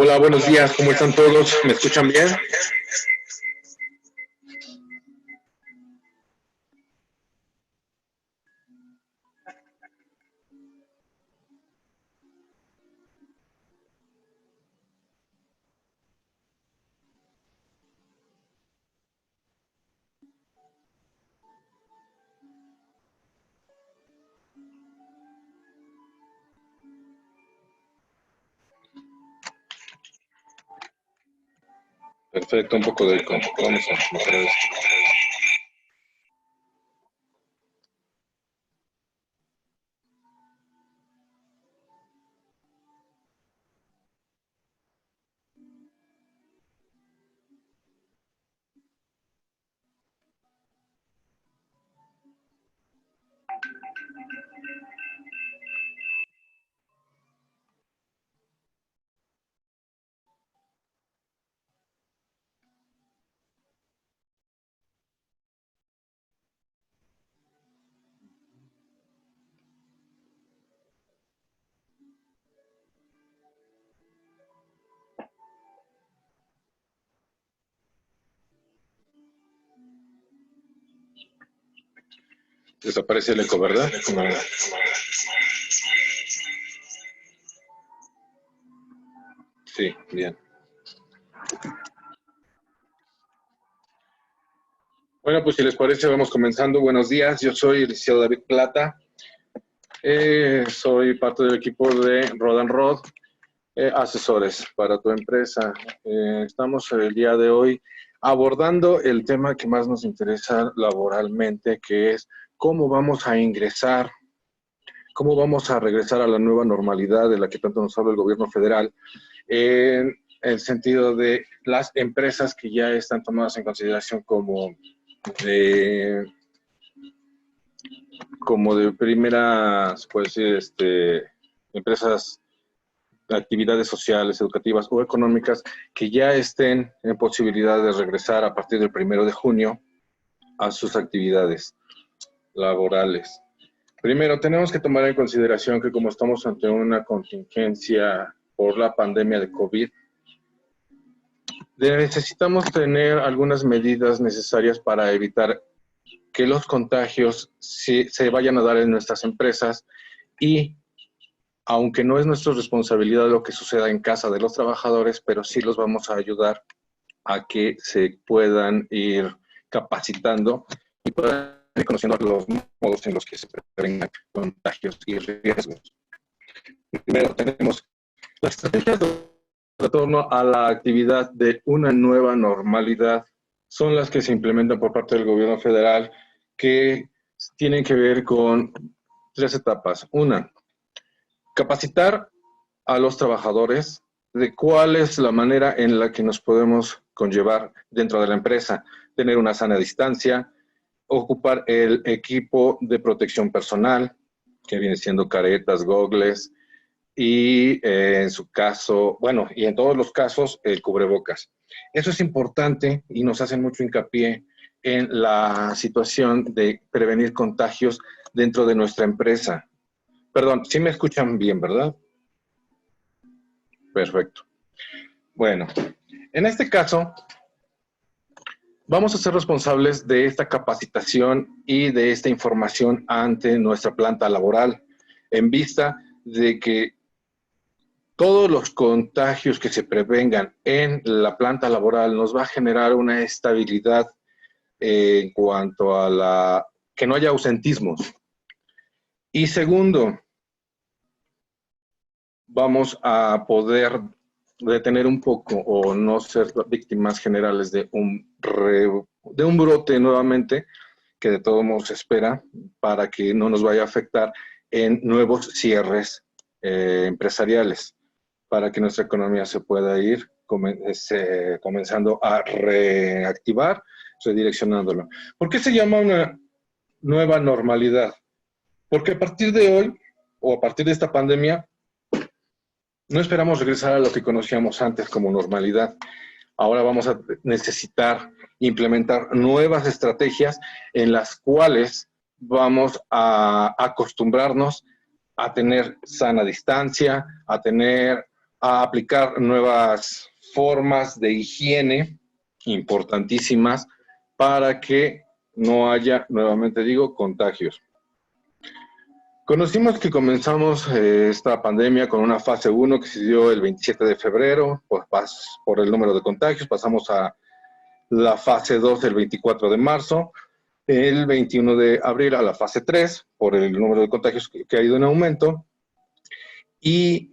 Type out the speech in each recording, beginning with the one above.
Hola, buenos días, ¿cómo están todos? ¿Me escuchan bien? Perfecto, un poco de eco. Vamos a mejorar esto. Desaparece el eco, ¿verdad? Sí, bien. Bueno, pues si les parece, vamos comenzando. Buenos días, yo soy el licenciado David Plata. Soy parte del equipo de Rod & Rod, asesores para tu empresa. Estamos el día de hoy abordando el tema que más nos interesa laboralmente, que es cómo vamos a ingresar, cómo vamos a regresar a la nueva normalidad de la que tanto nos habla el gobierno federal, en el sentido de las empresas que ya están tomadas en consideración como de primeras, pues, empresas de actividades sociales, educativas o económicas que ya estén en posibilidad de regresar a partir del 1 de junio a sus actividades laborales. Primero, tenemos que tomar en consideración que como estamos ante una contingencia por la pandemia de COVID, necesitamos tener algunas medidas necesarias para evitar que los contagios se vayan a dar en nuestras empresas y, aunque no es nuestra responsabilidad lo que suceda en casa de los trabajadores, pero sí los vamos a ayudar a que se puedan ir capacitando y puedan ir conociendo los modos en los que se prevengan contagios y riesgos. Primero tenemos las estrategias de retorno a la actividad de una nueva normalidad. Son las que se implementan por parte del gobierno federal, que tienen que ver con 3 etapas. Una, capacitar a los trabajadores de cuál es la manera en la que nos podemos conllevar dentro de la empresa, tener una sana distancia, ocupar el equipo de protección personal, que viene siendo caretas, gogles, y en su caso, bueno, y en todos los casos, el cubrebocas. Eso es importante y nos hacen mucho hincapié en la situación de prevenir contagios dentro de nuestra empresa. Perdón, sí me escuchan bien, ¿verdad? Perfecto. Bueno, en este caso, vamos a ser responsables de esta capacitación y de esta información ante nuestra planta laboral, en vista de que todos los contagios que se prevengan en la planta laboral nos va a generar una estabilidad en cuanto a que no haya ausentismos. Y segundo, vamos a poder detener un poco o no ser víctimas generales de un brote nuevamente, que de todos modos se espera, para que no nos vaya a afectar en nuevos cierres empresariales, para que nuestra economía se pueda ir comenzando a reactivar, redireccionándolo. ¿Por qué se llama una nueva normalidad? Porque a partir de hoy, o a partir de esta pandemia, no esperamos regresar a lo que conocíamos antes como normalidad. Ahora vamos a necesitar implementar nuevas estrategias en las cuales vamos a acostumbrarnos a tener sana distancia, a tener a aplicar nuevas formas de higiene importantísimas para que no haya, nuevamente digo, contagios. Conocimos que comenzamos esta pandemia con una fase 1 que se dio el 27 de febrero por el número de contagios. Pasamos a la fase 2 el 24 de marzo, el 21 de abril a la fase 3 por el número de contagios que ha ido en aumento. Y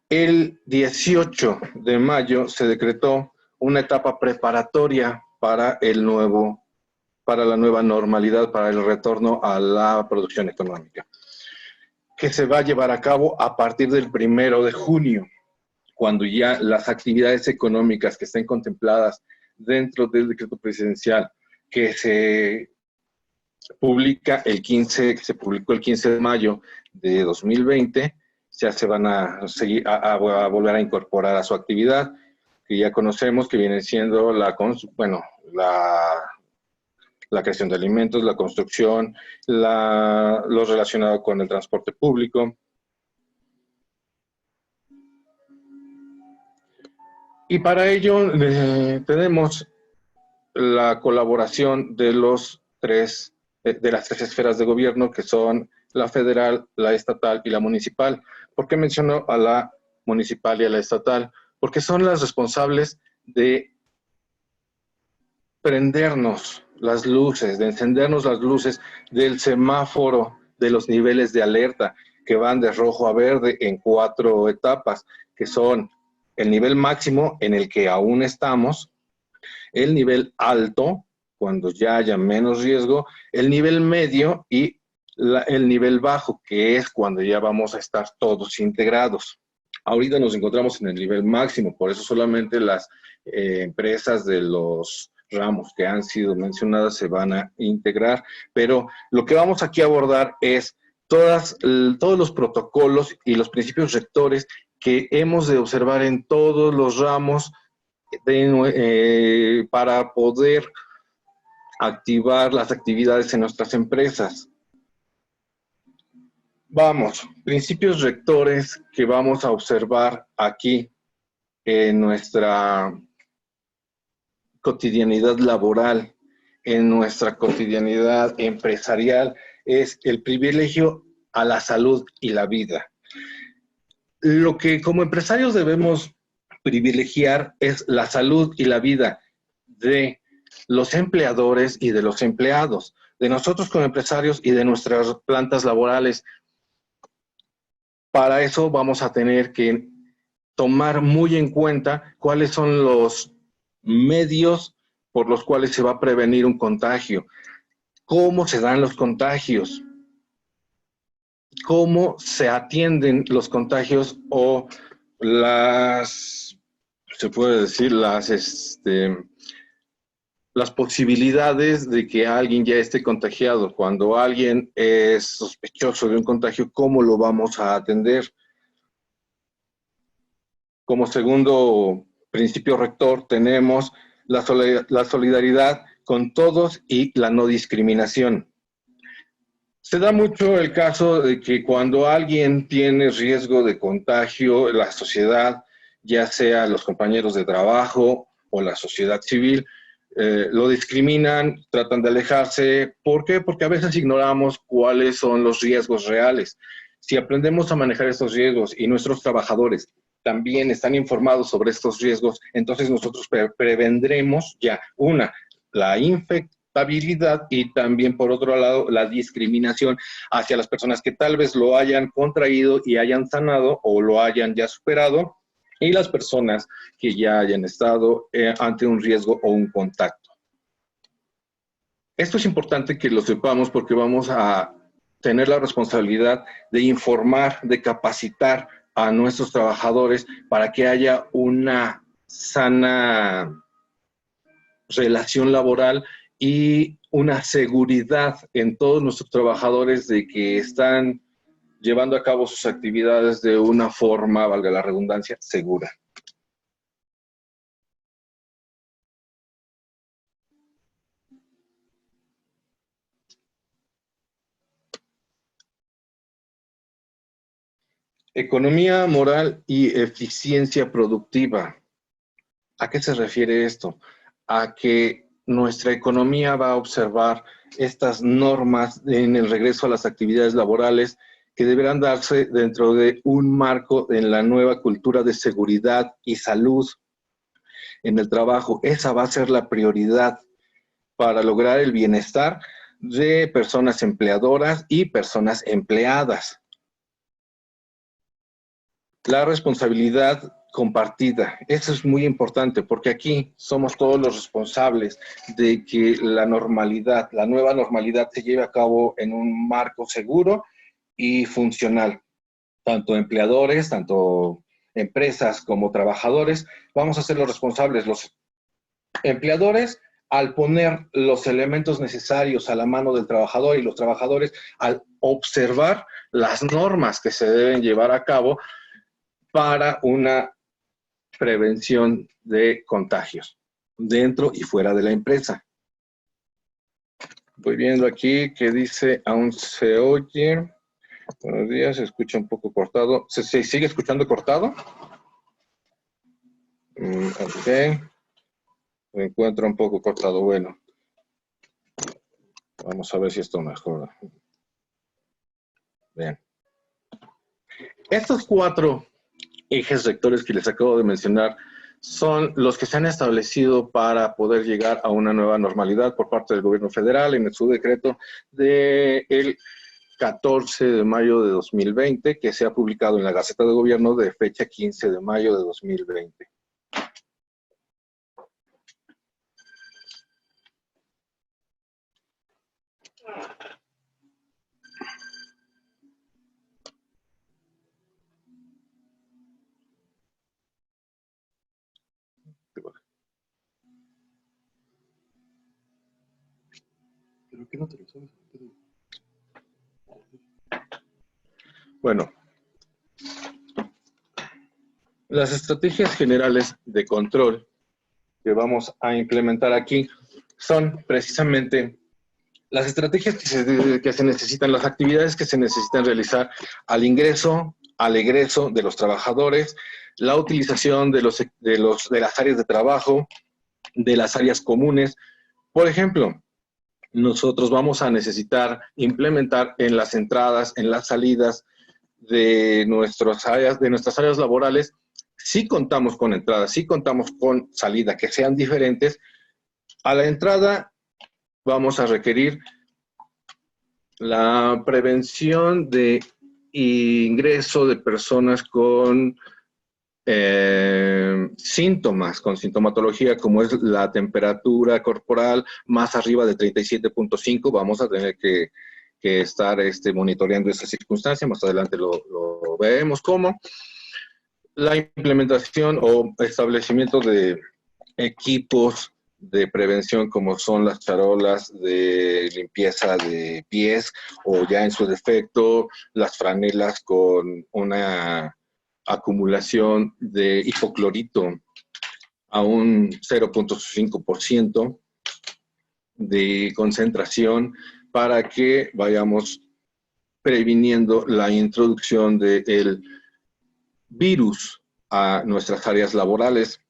el 18 de mayo se decretó una etapa preparatoria para la nueva normalidad, para el retorno a la producción económica, que se va a llevar a cabo a partir del 1 de junio, cuando ya las actividades económicas que estén contempladas dentro del decreto presidencial que se publicó el 15 de mayo de 2020, ya se van a seguir a volver a incorporar a su actividad, que ya conocemos que viene siendo la creación de alimentos, la construcción, lo relacionado con el transporte público. Y para ello tenemos la colaboración de las tres esferas de gobierno, que son la federal, la estatal y la municipal. ¿Por qué menciono a la municipal y a la estatal? Porque son las responsables de prendernos las luces, de encendernos las luces del semáforo de los niveles de alerta, que van de rojo a verde en 4 etapas, que son el nivel máximo en el que aún estamos, el nivel alto, cuando ya haya menos riesgo, el nivel medio y el nivel bajo, que es cuando ya vamos a estar todos integrados. Ahorita nos encontramos en el nivel máximo, por eso solamente las empresas de los ramos que han sido mencionadas se van a integrar, pero lo que vamos aquí a abordar es todos los protocolos y los principios rectores que hemos de observar en todos los ramos para poder activar las actividades en nuestras empresas. Vamos, principios rectores que vamos a observar aquí en nuestra cotidianidad laboral, en nuestra cotidianidad empresarial, es el privilegio a la salud y la vida. Lo que como empresarios debemos privilegiar es la salud y la vida de los empleadores y de los empleados, de nosotros como empresarios y de nuestras plantas laborales. Para eso vamos a tener que tomar muy en cuenta cuáles son los medios por los cuales se va a prevenir un contagio, cómo se dan los contagios, cómo se atienden los contagios o se puede decir, las posibilidades de que alguien ya esté contagiado. Cuando alguien es sospechoso de un contagio, ¿cómo lo vamos a atender? Como segundo principio rector tenemos la solidaridad con todos y la no discriminación. Se da mucho el caso de que cuando alguien tiene riesgo de contagio, la sociedad, ya sea los compañeros de trabajo o la sociedad civil, lo discriminan, tratan de alejarse. ¿Por qué? Porque a veces ignoramos cuáles son los riesgos reales. Si aprendemos a manejar estos riesgos y nuestros trabajadores también están informados sobre estos riesgos, entonces nosotros prevendremos la infectabilidad y también, por otro lado, la discriminación hacia las personas que tal vez lo hayan contraído y hayan sanado o lo hayan ya superado, y las personas que ya hayan estado ante un riesgo o un contacto. Esto es importante que lo sepamos porque vamos a tener la responsabilidad de informar, de capacitar a nuestros trabajadores para que haya una sana relación laboral y una seguridad en todos nuestros trabajadores de que están llevando a cabo sus actividades de una forma, valga la redundancia, segura. Economía moral y eficiencia productiva. ¿A qué se refiere esto? A que nuestra economía va a observar estas normas en el regreso a las actividades laborales que deberán darse dentro de un marco en la nueva cultura de seguridad y salud en el trabajo. Esa va a ser la prioridad para lograr el bienestar de personas empleadoras y personas empleadas. La responsabilidad compartida, eso es muy importante porque aquí somos todos los responsables de que la normalidad, la nueva normalidad se lleve a cabo en un marco seguro y funcional. Tanto empleadores, tanto empresas como trabajadores, vamos a ser los responsables, los empleadores al poner los elementos necesarios a la mano del trabajador y los trabajadores al observar las normas que se deben llevar a cabo para una prevención de contagios dentro y fuera de la empresa. Voy viendo aquí que dice, aún se oye. Buenos días, se escucha un poco cortado. ¿Se sigue escuchando cortado? Ok. Me encuentro un poco cortado. Bueno. Vamos a ver si esto mejora. Bien. Estos 4 ejes rectores que les acabo de mencionar son los que se han establecido para poder llegar a una nueva normalidad por parte del gobierno federal en su decreto del 14 de mayo de 2020, que se ha publicado en la Gaceta de Gobierno de fecha 15 de mayo de 2020. ¿Pero qué no te lo sabes? Bueno, las estrategias generales de control que vamos a implementar aquí son precisamente las estrategias que se necesitan, las actividades que se necesitan realizar al ingreso, al egreso de los trabajadores, la utilización de las áreas de trabajo, de las áreas comunes. Por ejemplo, nosotros vamos a necesitar implementar en las entradas, en las salidas de nuestras áreas laborales, sí contamos con entradas, sí contamos con salida, que sean diferentes. A la entrada vamos a requerir la prevención de ingreso de personas con síntomas, con sintomatología como es la temperatura corporal más arriba de 37.5, vamos a tener que estar monitoreando esa circunstancia, más adelante lo veremos cómo. La implementación o establecimiento de equipos de prevención como son las charolas de limpieza de pies o ya en su defecto las franelas con una acumulación de hipoclorito a un 0.5% de concentración para que vayamos previniendo la introducción del virus a nuestras áreas laborales.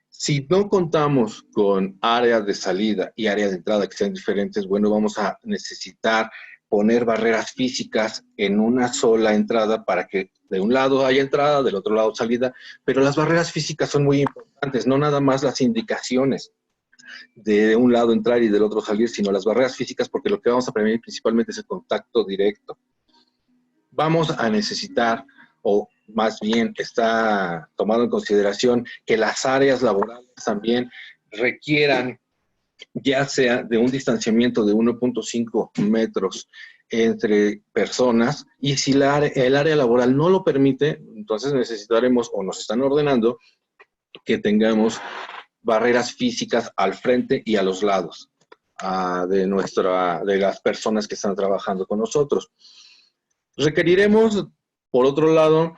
Si no contamos con áreas de salida y áreas de entrada que sean diferentes, bueno, vamos a necesitar poner barreras físicas en una sola entrada para que de un lado haya entrada, del otro lado salida, pero las barreras físicas son muy importantes, no nada más las indicaciones de un lado entrar y del otro salir, sino las barreras físicas, porque lo que vamos a prevenir principalmente es el contacto directo. Vamos a necesitar, o más bien está tomado en consideración, que las áreas laborales también requieran ya sea de un distanciamiento de 1.5 metros entre personas, y si el área laboral no lo permite, entonces necesitaremos, o nos están ordenando, que tengamos barreras físicas al frente y a los lados de las personas que están trabajando con nosotros. Requeriremos, por otro lado,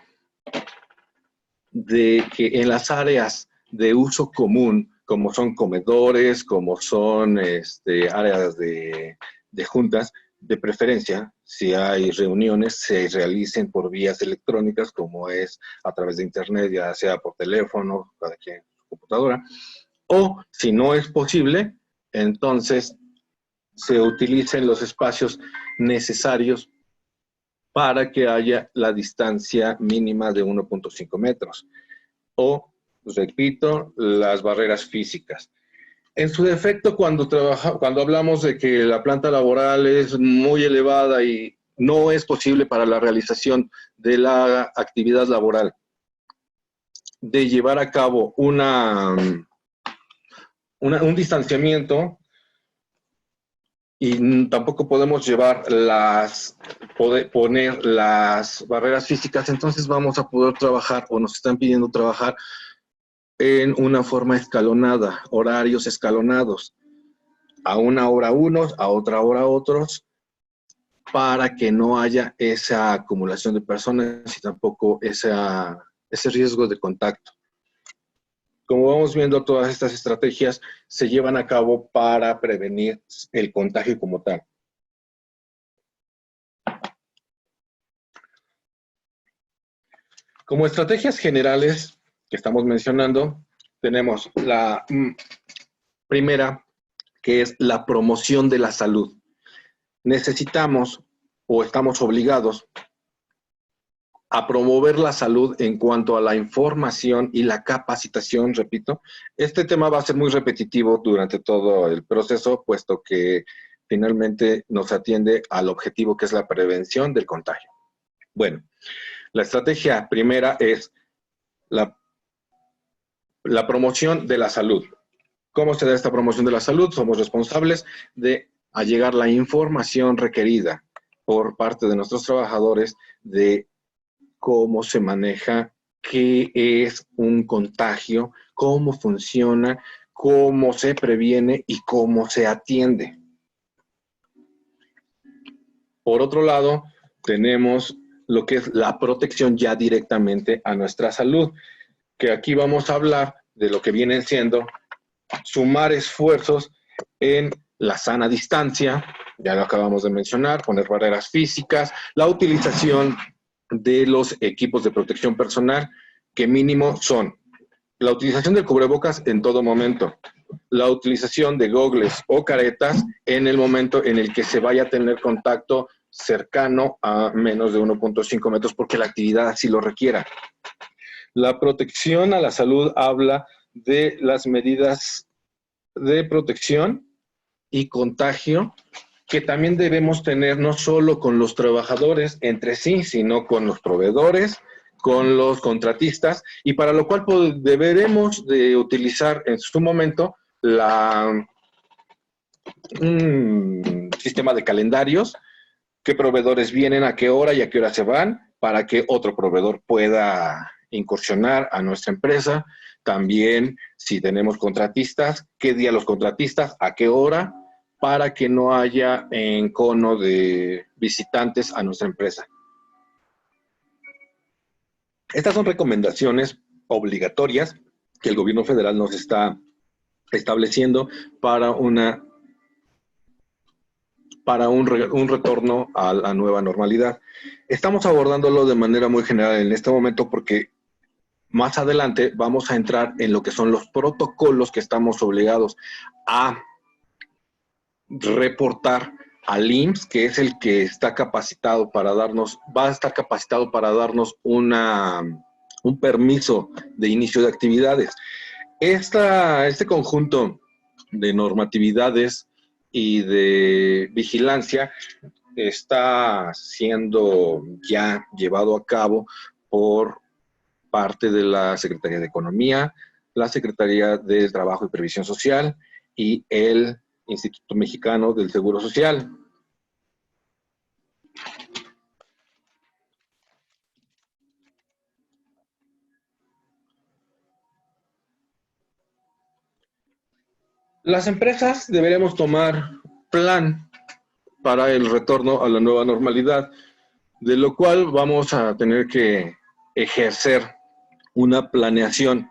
de que en las áreas de uso común, como son comedores, como son áreas de juntas, de preferencia, si hay reuniones, se realicen por vías electrónicas, como es a través de internet, ya sea por teléfono, cada quien en su computadora, o si no es posible, entonces se utilicen los espacios necesarios para que haya la distancia mínima de 1.5 metros. O, repito, las barreras físicas. En su defecto, cuando hablamos de que la planta laboral es muy elevada y no es posible para la realización de la actividad laboral, de llevar a cabo un distanciamiento, y tampoco podemos poner las barreras físicas, entonces vamos a poder trabajar, o nos están pidiendo trabajar, en una forma escalonada, horarios escalonados. A una hora unos, a otra hora otros, para que no haya esa acumulación de personas y tampoco ese riesgo de contacto. Como vamos viendo, todas estas estrategias se llevan a cabo para prevenir el contagio como tal. Como estrategias generales que estamos mencionando, tenemos la primera, que es la promoción de la salud. Necesitamos o estamos obligados a promover la salud en cuanto a la información y la capacitación, repito. Este tema va a ser muy repetitivo durante todo el proceso, puesto que finalmente nos atiende al objetivo que es la prevención del contagio. Bueno, la estrategia primera es la promoción de la salud. ¿Cómo se da esta promoción de la salud? Somos responsables de allegar la información requerida por parte de nuestros trabajadores de cómo se maneja, qué es un contagio, cómo funciona, cómo se previene y cómo se atiende. Por otro lado, tenemos lo que es la protección ya directamente a nuestra salud, que aquí vamos a hablar de lo que vienen siendo sumar esfuerzos en la sana distancia, ya lo acabamos de mencionar, poner barreras físicas, la utilización de los equipos de protección personal, que mínimo son la utilización del cubrebocas en todo momento, la utilización de gogles o caretas en el momento en el que se vaya a tener contacto cercano a menos de 1.5 metros, porque la actividad así lo requiera. La protección a la salud habla de las medidas de protección y contagio que también debemos tener no solo con los trabajadores entre sí, sino con los proveedores, con los contratistas, y para lo cual deberemos de utilizar en su momento un sistema de calendarios, qué proveedores vienen, a qué hora y a qué hora se van, para que otro proveedor pueda incursionar a nuestra empresa. También, si tenemos contratistas, qué día los contratistas, a qué hora, para que no haya encono de visitantes a nuestra empresa. Estas son recomendaciones obligatorias que el gobierno federal nos está estableciendo para un retorno a la nueva normalidad. Estamos abordándolo de manera muy general en este momento porque más adelante vamos a entrar en lo que son los protocolos que estamos obligados a reportar al IMSS, que es el que está capacitado para darnos, va a estar capacitado para darnos un permiso de inicio de actividades. Este conjunto de normatividades y de vigilancia está siendo ya llevado a cabo por parte de la Secretaría de Economía, la Secretaría del Trabajo y Previsión Social y el Instituto Mexicano del Seguro Social. Las empresas deberemos tomar plan para el retorno a la nueva normalidad, de lo cual vamos a tener que ejercer una planeación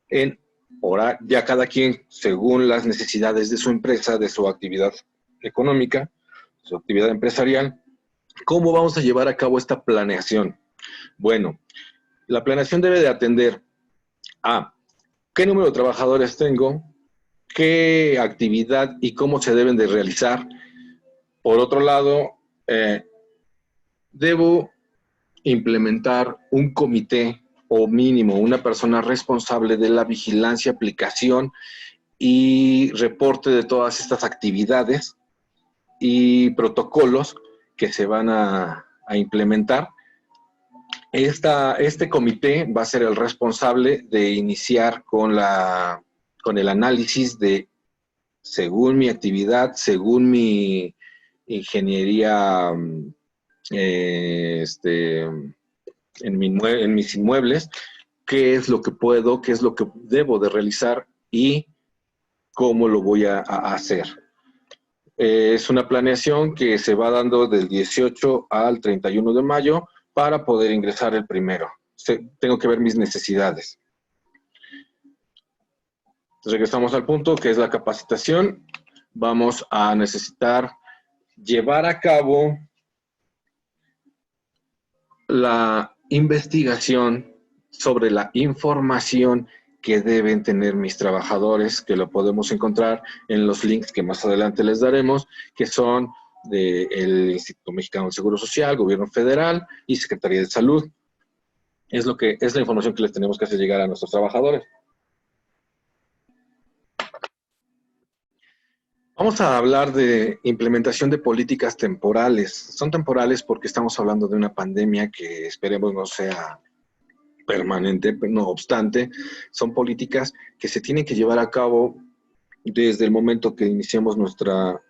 en hora, ya cada quien según las necesidades de su empresa, de su actividad económica, su actividad empresarial. ¿Cómo vamos a llevar a cabo esta planeación? Bueno, la planeación debe de atender a qué número de trabajadores tengo, qué actividad y cómo se deben de realizar. Por otro lado, debo implementar un comité o mínimo una persona responsable de la vigilancia, aplicación y reporte de todas estas actividades y protocolos que se van a implementar. Este comité va a ser el responsable de iniciar con el análisis de, según mi actividad, según mi ingeniería en mis inmuebles, qué es lo que puedo, qué es lo que debo de realizar y cómo lo voy a hacer. Es una planeación que se va dando del 18 al 31 de mayo para poder ingresar el primero. Tengo que ver mis necesidades. Regresamos al punto que es la capacitación. Vamos a necesitar llevar a cabo la investigación sobre la información que deben tener mis trabajadores, que lo podemos encontrar en los links que más adelante les daremos, que son del Instituto Mexicano del Seguro Social, Gobierno Federal y Secretaría de Salud. Es la información que les tenemos que hacer llegar a nuestros trabajadores. Vamos a hablar de implementación de políticas temporales. Son temporales porque estamos hablando de una pandemia que esperemos no sea permanente, pero no obstante, son políticas que se tienen que llevar a cabo desde el momento que iniciamos nuestra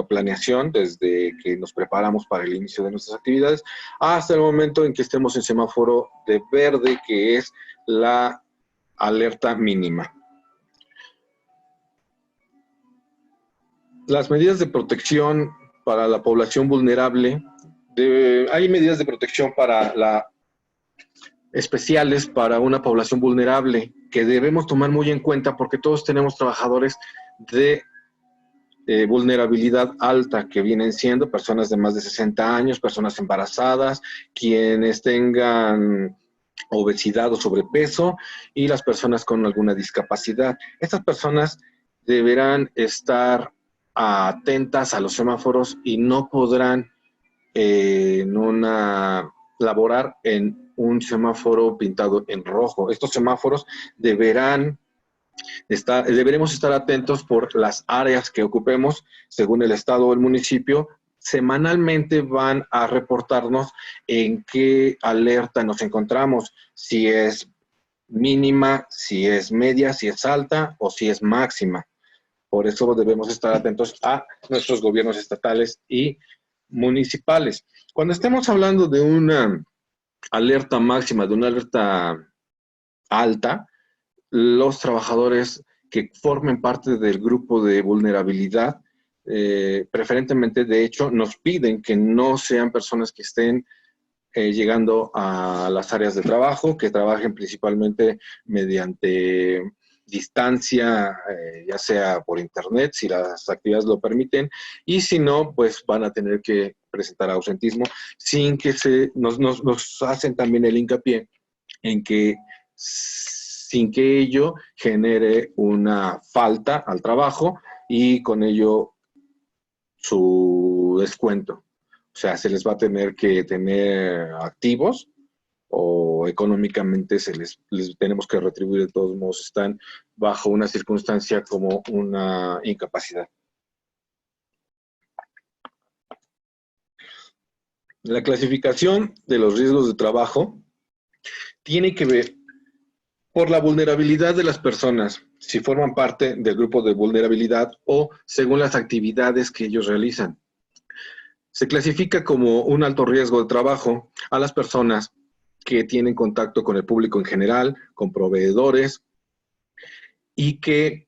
planeación, desde que nos preparamos para el inicio de nuestras actividades, hasta el momento en que estemos en semáforo de verde, que es la alerta mínima. Las medidas de protección para la población vulnerable, hay medidas de protección especiales para una población vulnerable que debemos tomar muy en cuenta porque todos tenemos trabajadores de vulnerabilidad alta, que vienen siendo personas de más de 60 años, personas embarazadas, quienes tengan obesidad o sobrepeso y las personas con alguna discapacidad. Estas personas deberán estar atentas a los semáforos y no podrán laborar en un semáforo pintado en rojo. Estos semáforos deberemos estar atentos por las áreas que ocupemos, según el estado o el municipio. Semanalmente van a reportarnos en qué alerta nos encontramos, si es mínima, si es media, si es alta o si es máxima. Por eso debemos estar atentos a nuestros gobiernos estatales y municipales. Cuando estemos hablando de una alerta máxima, de una alerta alta, los trabajadores que formen parte del grupo de vulnerabilidad, preferentemente, de hecho, nos piden que no sean personas que estén llegando a las áreas de trabajo, que trabajen principalmente mediante distancia, ya sea por internet, si las actividades lo permiten, y si no, pues van a tener que presentar ausentismo, sin que nos hacen también el hincapié en que sin que ello genere una falta al trabajo y con ello su descuento. O sea, se les va a tener que tener activos o económicamente les tenemos que retribuir, de todos modos están bajo una circunstancia como una incapacidad. La clasificación de los riesgos de trabajo tiene que ver por la vulnerabilidad de las personas, si forman parte del grupo de vulnerabilidad o según las actividades que ellos realizan. Se clasifica como un alto riesgo de trabajo a las personas que tienen contacto con el público en general, con proveedores, y que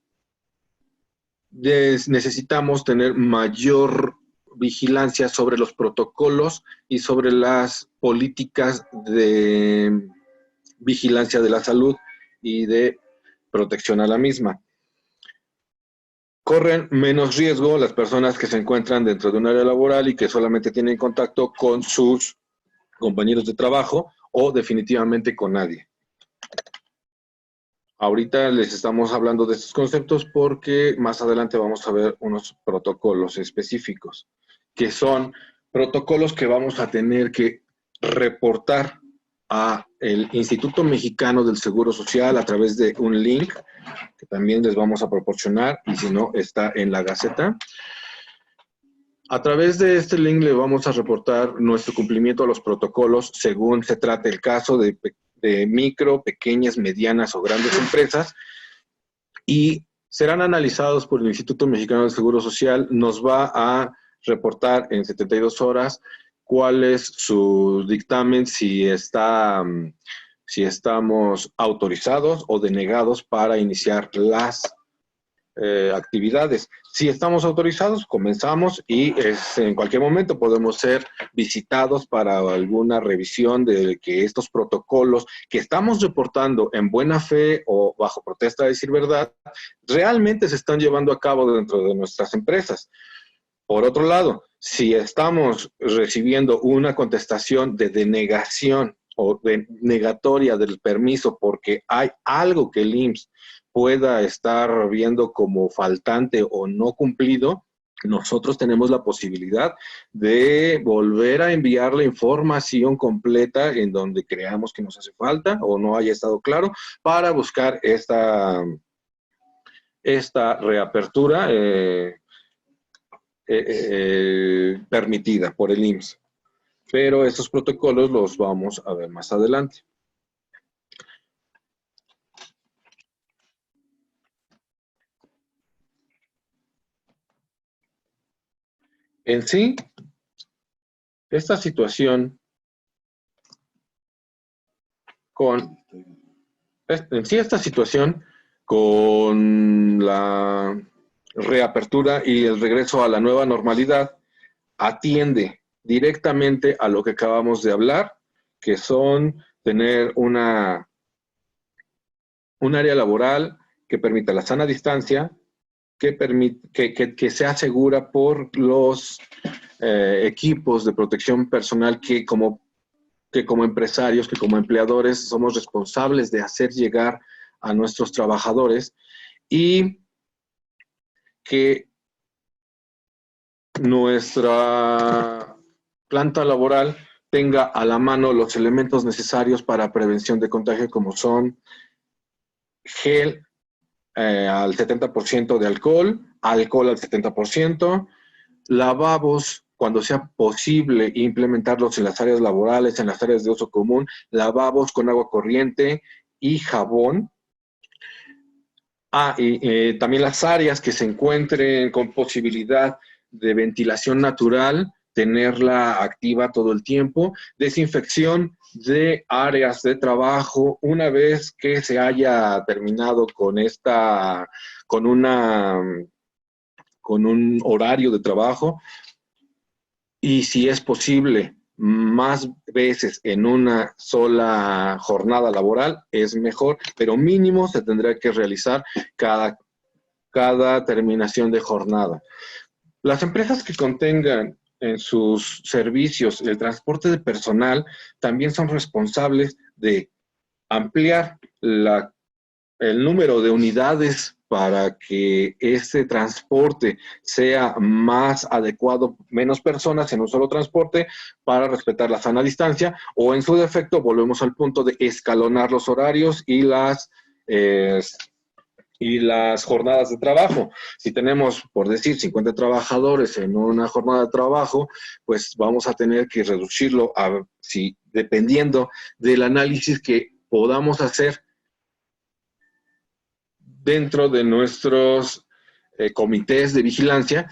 necesitamos tener mayor vigilancia sobre los protocolos y sobre las políticas de vigilancia de la salud y de protección a la misma. corren menos riesgo las personas que se encuentran dentro de un área laboral y que solamente tienen contacto con sus compañeros de trabajo o definitivamente con nadie. Ahorita les estamos hablando de estos conceptos porque más adelante vamos a ver unos protocolos específicos, que son protocolos que vamos a tener que reportar a el Instituto Mexicano del Seguro Social a través de un link que también les vamos a proporcionar, y si no, está en la Gaceta. A través de este link le vamos a reportar nuestro cumplimiento a los protocolos según se trate el caso de micro, pequeñas, medianas o grandes empresas, y serán analizados por el Instituto Mexicano del Seguro Social. Nos va a reportar en 72 horas cuál es su dictamen, si estamos autorizados o denegados para iniciar las actividades. Si estamos autorizados, comenzamos, y en cualquier momento podemos ser visitados para alguna revisión de que estos protocolos que estamos reportando en buena fe o bajo protesta de decir verdad, realmente se están llevando a cabo dentro de nuestras empresas. Por otro lado, si estamos recibiendo una contestación de denegación o de negatoria del permiso porque hay algo que el IMSS pueda estar viendo como faltante o no cumplido, nosotros tenemos la posibilidad de volver a enviar la información completa en donde creamos que nos hace falta o no haya estado claro, para buscar esta reapertura permitida por el IMSS. Pero estos protocolos los vamos a ver más adelante. En sí, esta situación con la reapertura y el regreso a la nueva normalidad atiende directamente a lo que acabamos de hablar, que son tener un área laboral que permita la sana distancia, que sea segura por los equipos de protección personal que como empresarios, que como empleadores somos responsables de hacer llegar a nuestros trabajadores, y que nuestra planta laboral tenga a la mano los elementos necesarios para prevención de contagio, como son gel al 70% de alcohol al 70%, lavabos cuando sea posible implementarlos en las áreas laborales, en las áreas de uso común, lavabos con agua corriente y jabón. Y también las áreas que se encuentren con posibilidad de ventilación natural, tenerla activa todo el tiempo. Desinfección de áreas de trabajo una vez que se haya terminado con un horario de trabajo, y si es posible más veces en una sola jornada laboral es mejor, pero mínimo se tendrá que realizar cada terminación de jornada. Las empresas que contengan en sus servicios el transporte de personal también son responsables de ampliar el número de unidades para que ese transporte sea más adecuado, menos personas en un solo transporte, para respetar la sana distancia, o en su defecto volvemos al punto de escalonar los horarios y las jornadas de trabajo. Si tenemos, por decir, 50 trabajadores en una jornada de trabajo, pues vamos a tener que reducirlo dependiendo del análisis que podamos hacer dentro de nuestros comités de vigilancia,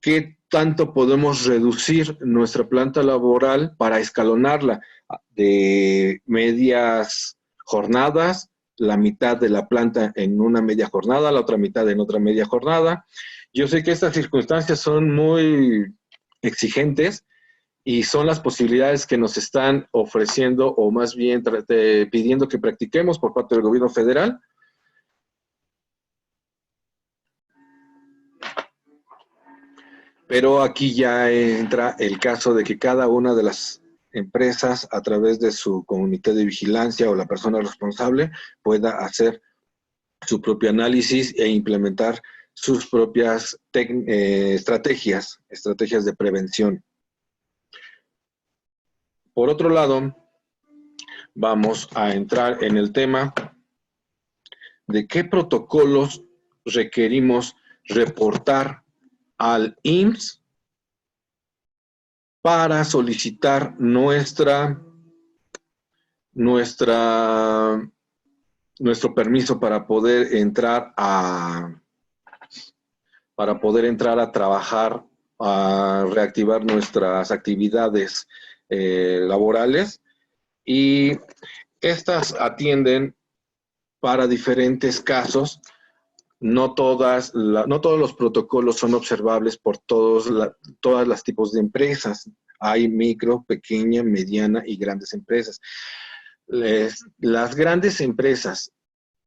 qué tanto podemos reducir nuestra planta laboral para escalonarla de medias jornadas, la mitad de la planta en una media jornada, la otra mitad en otra media jornada. Yo sé que estas circunstancias son muy exigentes y son las posibilidades que nos están ofreciendo, o más bien pidiendo que practiquemos por parte del gobierno federal. Pero aquí ya entra el caso de que cada una de las empresas, a través de su comité de vigilancia o la persona responsable, pueda hacer su propio análisis e implementar sus propias estrategias de prevención. Por otro lado, vamos a entrar en el tema de qué protocolos requerimos reportar al IMSS para solicitar nuestro permiso para poder entrar a trabajar, a reactivar nuestras actividades laborales, y estas atienden para diferentes casos. No todos los protocolos son observables por todos los tipos de empresas. Hay micro, pequeña, mediana y grandes empresas. Las grandes empresas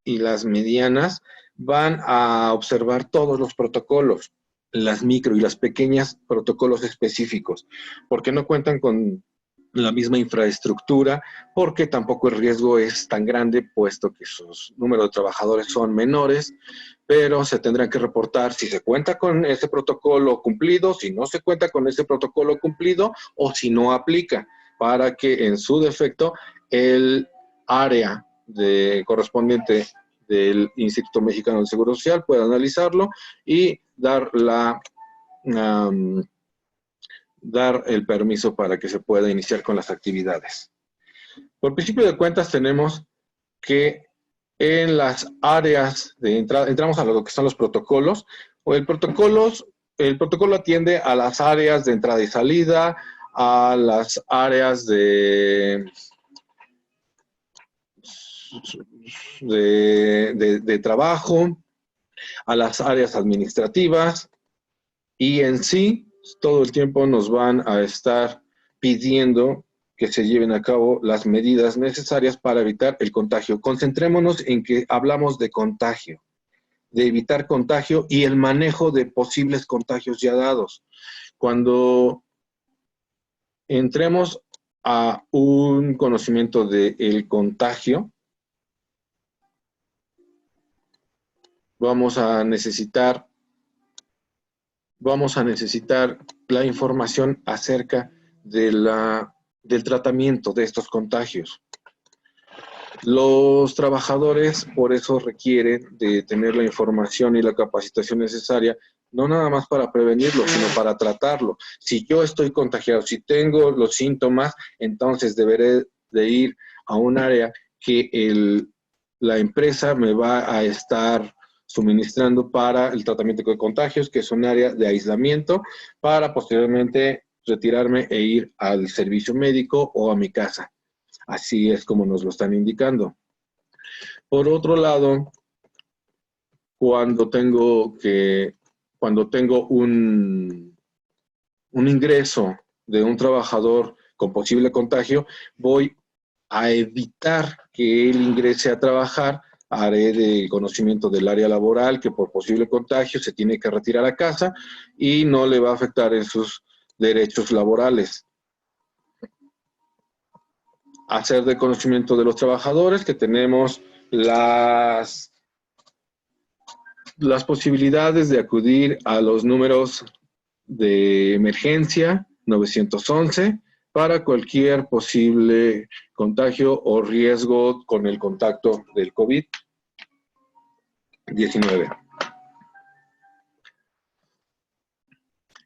y las medianas van a observar todos los protocolos. Las micro y las pequeñas, protocolos específicos, porque no cuentan con la misma infraestructura, porque tampoco el riesgo es tan grande, puesto que sus números de trabajadores son menores, pero se tendrán que reportar si se cuenta con ese protocolo cumplido, si no se cuenta con ese protocolo cumplido, o si no aplica, para que en su defecto el área correspondiente del Instituto Mexicano del Seguro Social pueda analizarlo y dar el permiso para que se pueda iniciar con las actividades. Por principio de cuentas, tenemos que en las áreas de entrada, entramos a lo que son los protocolos. El protocolo atiende a las áreas de entrada y salida, a las áreas de trabajo, a las áreas administrativas, y en sí todo el tiempo nos van a estar pidiendo que se lleven a cabo las medidas necesarias para evitar el contagio. Concentrémonos en que hablamos de contagio, de evitar contagio y el manejo de posibles contagios ya dados. Cuando entremos a un conocimiento del contagio, vamos a necesitar la información acerca del tratamiento de estos contagios. Los trabajadores por eso requieren de tener la información y la capacitación necesaria, no nada más para prevenirlo, sino para tratarlo. Si yo estoy contagiado, si tengo los síntomas, entonces deberé de ir a un área que la empresa me va a estar suministrando para el tratamiento de contagios, que es un área de aislamiento, para posteriormente retirarme e ir al servicio médico o a mi casa. Así es como nos lo están indicando. Por otro lado, cuando tengo un ingreso de un trabajador con posible contagio, voy a evitar que él ingrese a trabajar. Haré de conocimiento del área laboral que por posible contagio se tiene que retirar a casa y no le va a afectar en sus derechos laborales. Hacer de conocimiento de los trabajadores que tenemos las posibilidades de acudir a los números de emergencia 911 para cualquier posible contagio o riesgo con el contacto del COVID-19.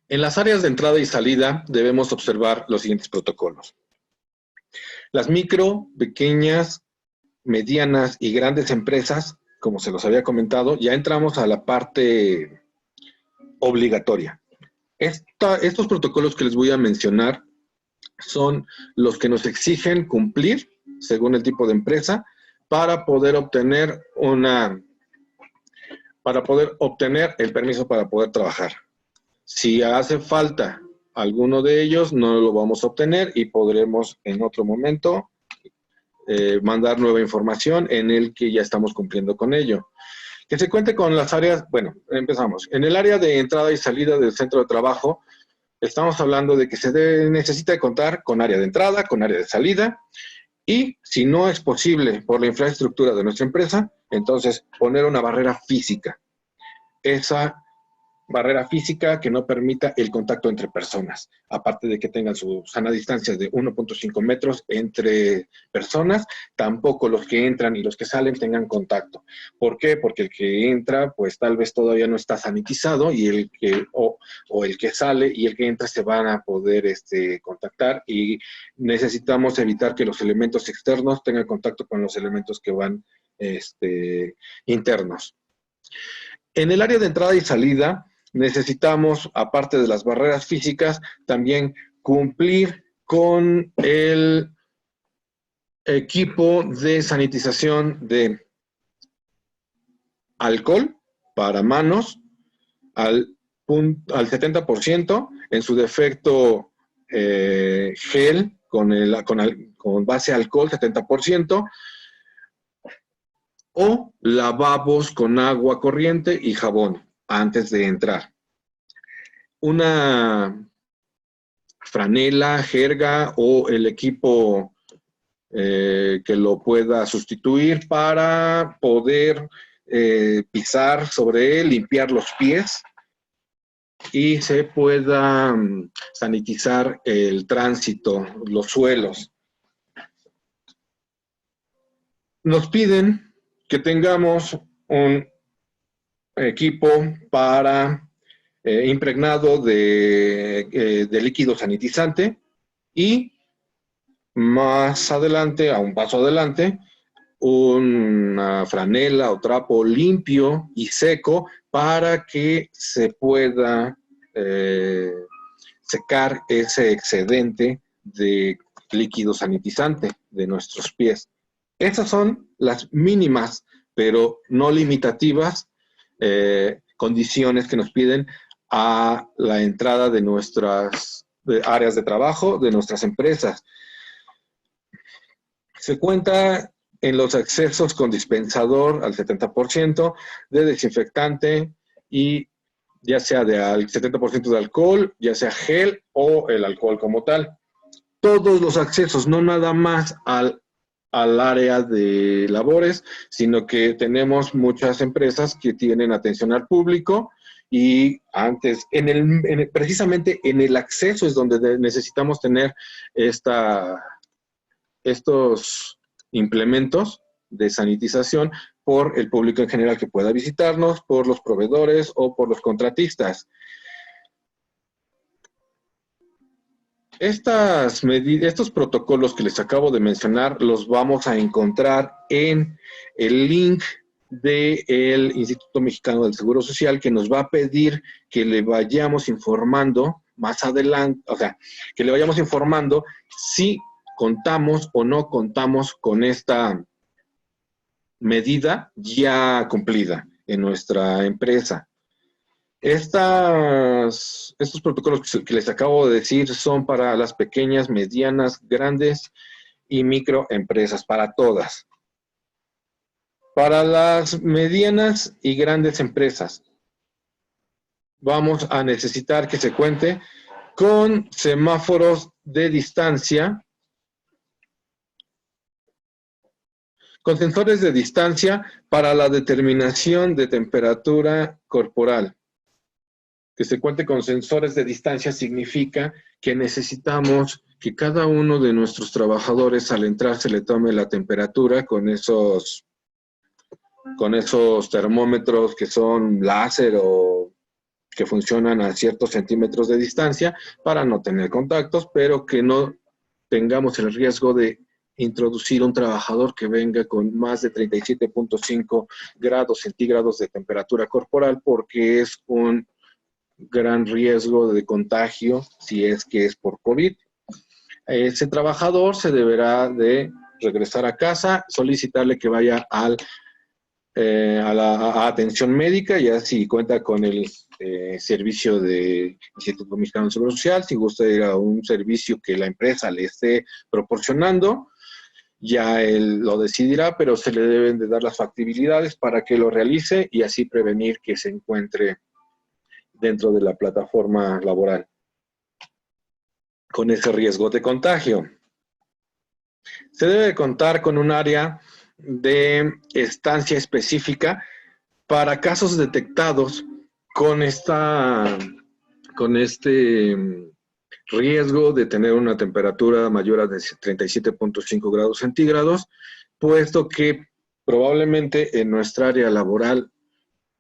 En las áreas de entrada y salida debemos observar los siguientes protocolos. Las micro, pequeñas, medianas y grandes empresas, como se los había comentado, ya entramos a la parte obligatoria. Estos protocolos que les voy a mencionar son los que nos exigen cumplir, según el tipo de empresa, para poder obtener el permiso para poder trabajar. Si hace falta alguno de ellos, no lo vamos a obtener y podremos en otro momento mandar nueva información en el que ya estamos cumpliendo con ello. Que se cuente con las áreas, bueno, empezamos. En el área de entrada y salida del centro de trabajo, Estamos hablando de que necesita de contar con área de entrada, con área de salida, y si no es posible por la infraestructura de nuestra empresa, entonces poner una barrera física. Esa barrera física que no permita el contacto entre personas, aparte de que tengan su sana distancia de 1.5 metros entre personas, tampoco los que entran y los que salen tengan contacto. ¿Por qué? Porque el que entra, pues tal vez todavía no está sanitizado y el que, o el que sale y el que entra se van a poder contactar, y necesitamos evitar que los elementos externos tengan contacto con los elementos que van internos. En el área de entrada y salida, necesitamos, aparte de las barreras físicas, también cumplir con el equipo de sanitización de alcohol para manos al 70%, en su defecto gel con base alcohol 70%, o lavabos con agua corriente y jabón antes de entrar. Una franela, jerga o el equipo que lo pueda sustituir para poder pisar sobre él, limpiar los pies y se pueda sanitizar el tránsito, los suelos. Nos piden que tengamos un equipo para impregnado de líquido sanitizante, y más adelante, a un paso adelante, una franela o trapo limpio y seco para que se pueda secar ese excedente de líquido sanitizante de nuestros pies. Esas son las mínimas, pero no limitativas, condiciones que nos piden a la entrada de nuestras áreas de trabajo, de nuestras empresas. Se cuenta en los accesos con dispensador al 70%, de desinfectante y ya sea al 70% de alcohol, ya sea gel o el alcohol como tal. Todos los accesos, no nada más al área de labores, sino que tenemos muchas empresas que tienen atención al público, y antes, precisamente en el acceso es donde necesitamos tener estos implementos de sanitización por el público en general que pueda visitarnos, por los proveedores o por los contratistas. Estos protocolos que les acabo de mencionar los vamos a encontrar en el link del Instituto Mexicano del Seguro Social, que nos va a pedir que le vayamos informando más adelante, o sea, que le vayamos informando si contamos o no contamos con esta medida ya cumplida en nuestra empresa. Estos protocolos que les acabo de decir son para las pequeñas, medianas, grandes y microempresas, para todas. Para las medianas y grandes empresas, vamos a necesitar que se cuente con semáforos de distancia, con sensores de distancia para la determinación de temperatura corporal. Que se cuente con sensores de distancia significa que necesitamos que cada uno de nuestros trabajadores al entrar se le tome la temperatura con esos termómetros que son láser o que funcionan a ciertos centímetros de distancia para no tener contactos, pero que no tengamos el riesgo de introducir un trabajador que venga con más de 37.5 grados centígrados de temperatura corporal, porque es un gran riesgo de contagio si es que es por COVID. Ese trabajador se deberá de regresar a casa, solicitarle que vaya a la atención médica, ya si cuenta con el servicio del Instituto Mexicano del Seguro Social, si gusta ir a un servicio que la empresa le esté proporcionando, ya él lo decidirá, pero se le deben de dar las factibilidades para que lo realice y así prevenir que se encuentre dentro de la plataforma laboral. con ese riesgo de contagio. Se debe contar con un área de estancia específica para casos detectados con con este riesgo de tener una temperatura mayor a 37.5 grados centígrados, puesto que probablemente en nuestra área laboral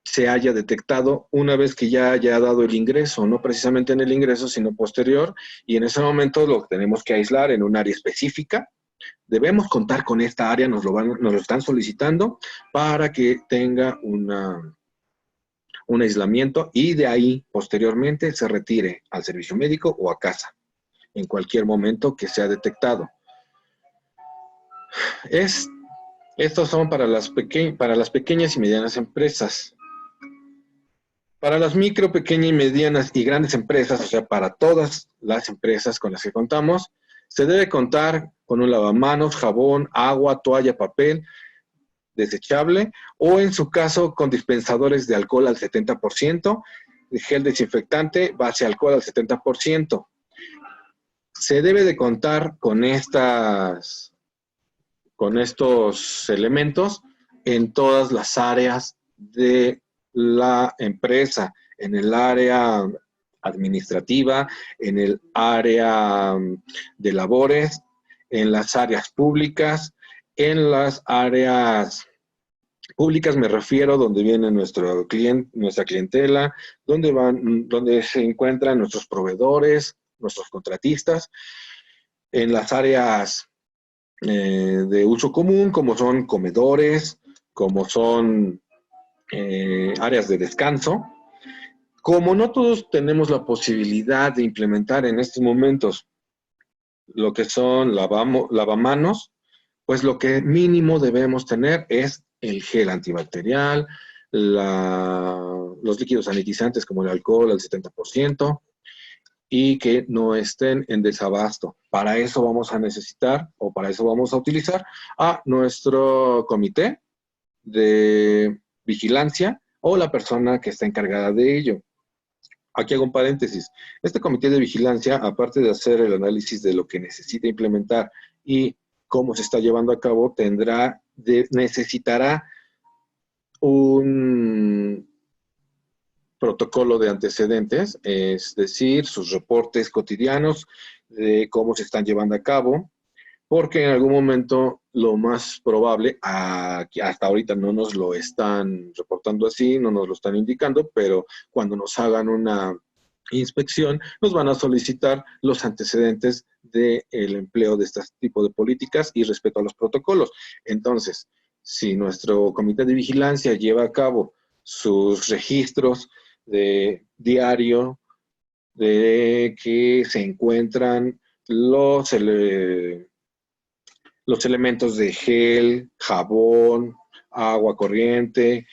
se haya detectado una vez que ya haya dado el ingreso, no precisamente en el ingreso, sino posterior, y en ese momento lo tenemos que aislar en un área específica. Debemos contar con esta área, nos lo están solicitando para que tenga un aislamiento y de ahí posteriormente se retire al servicio médico o a casa en cualquier momento que sea detectado. Estos son para las pequeñas y medianas empresas. Para las micro, pequeñas y medianas y grandes empresas, o sea, para todas las empresas con las que contamos, se debe contar con un lavamanos, jabón, agua, toalla, papel desechable o en su caso con dispensadores de alcohol al 70%, de gel desinfectante, base alcohol al 70%. Se debe de contar con estos elementos en todas las áreas de la empresa, en el área administrativa, en el área de labores, en las áreas públicas, en las áreas públicas me refiero donde viene nuestra clientela, donde se encuentran nuestros proveedores, nuestros contratistas, en las áreas de uso común, como son comedores, como son áreas de descanso. Como no todos tenemos la posibilidad de implementar en estos momentos lo que son lavamanos, pues lo que mínimo debemos tener es el gel antibacterial, los líquidos sanitizantes como el alcohol al 70%, y que no estén en desabasto. Para eso vamos a necesitar, o para eso vamos a utilizar a nuestro comité de vigilancia o la persona que está encargada de ello. Aquí hago un paréntesis. Este comité de vigilancia, aparte de hacer el análisis de lo que necesita implementar y cómo se está llevando a cabo, necesitará un protocolo de antecedentes, es decir, sus reportes cotidianos de cómo se están llevando a cabo, porque en algún momento lo más probable, hasta ahorita no nos lo están reportando así, no nos lo están indicando, pero cuando nos hagan una inspección, nos van a solicitar los antecedentes del empleo de este tipo de políticas y respeto a los protocolos. Entonces, si nuestro comité de vigilancia lleva a cabo sus registros de diario de que se encuentran los elementos de gel, jabón, agua corriente,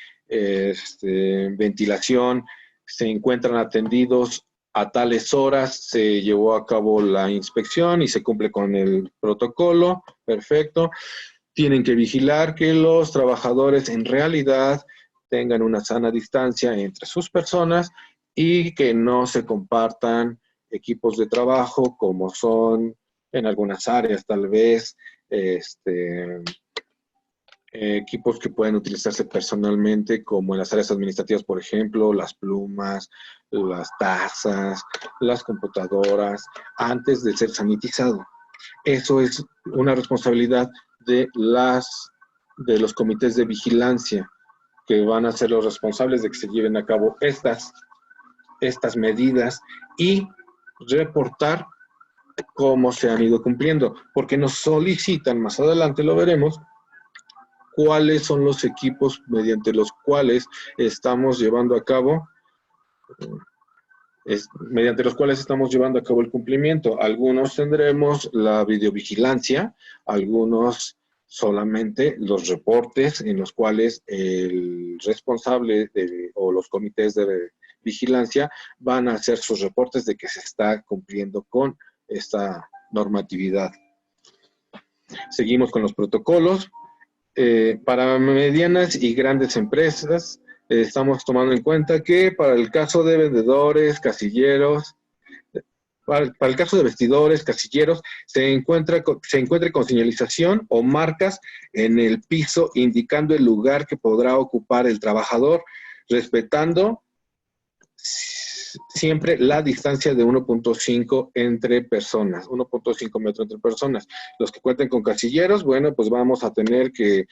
ventilación, se encuentran atendidos a tales horas, se llevó a cabo la inspección y se cumple con el protocolo, perfecto. Tienen que vigilar que los trabajadores en realidad tengan una sana distancia entre sus personas y que no se compartan equipos de trabajo como son en algunas áreas tal vez equipos que pueden utilizarse personalmente, como en las áreas administrativas, por ejemplo, las plumas, las tazas, las computadoras, antes de ser sanitizado. Eso es una responsabilidad de los comités de vigilancia, que van a ser los responsables de que se lleven a cabo estas medidas y reportar cómo se han ido cumpliendo, porque nos solicitan, más adelante lo veremos, cuáles son los equipos mediante los cuales estamos llevando a cabo el cumplimiento. Algunos tendremos la videovigilancia, algunos solamente los reportes en los cuales el responsable o los comités de vigilancia van a hacer sus reportes de que se está cumpliendo con esta normatividad. Seguimos con los protocolos. Para medianas y grandes empresas, estamos tomando en cuenta que para el caso de vendedores, casilleros, para el caso de vestidores, casilleros, se encuentre con señalización o marcas en el piso indicando el lugar que podrá ocupar el trabajador, respetando siempre la distancia de 1.5 entre personas, 1.5 metros entre personas. Los que cuenten con casilleros, bueno, pues vamos a tener que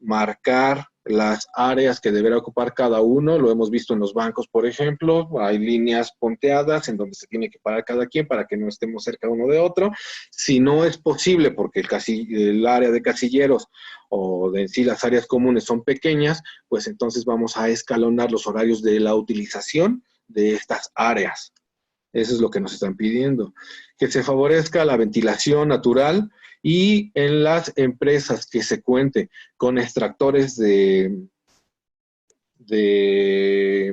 marcar las áreas que deberá ocupar cada uno. Lo hemos visto en los bancos, por ejemplo. Hay líneas ponteadas en donde se tiene que parar cada quien para que no estemos cerca uno de otro. Si no es posible, porque el área de casilleros o de en sí las áreas comunes son pequeñas, pues entonces vamos a escalonar los horarios de la utilización de estas áreas. Eso es lo que nos están pidiendo. Que se favorezca la ventilación natural y en las empresas que se cuente con extractores de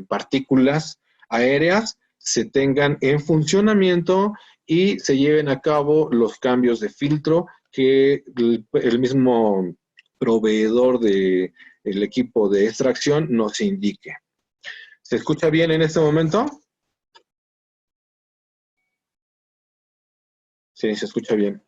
partículas aéreas se tengan en funcionamiento y se lleven a cabo los cambios de filtro que el mismo proveedor del equipo de extracción nos indique. ¿Se escucha bien en este momento? Sí, se escucha bien.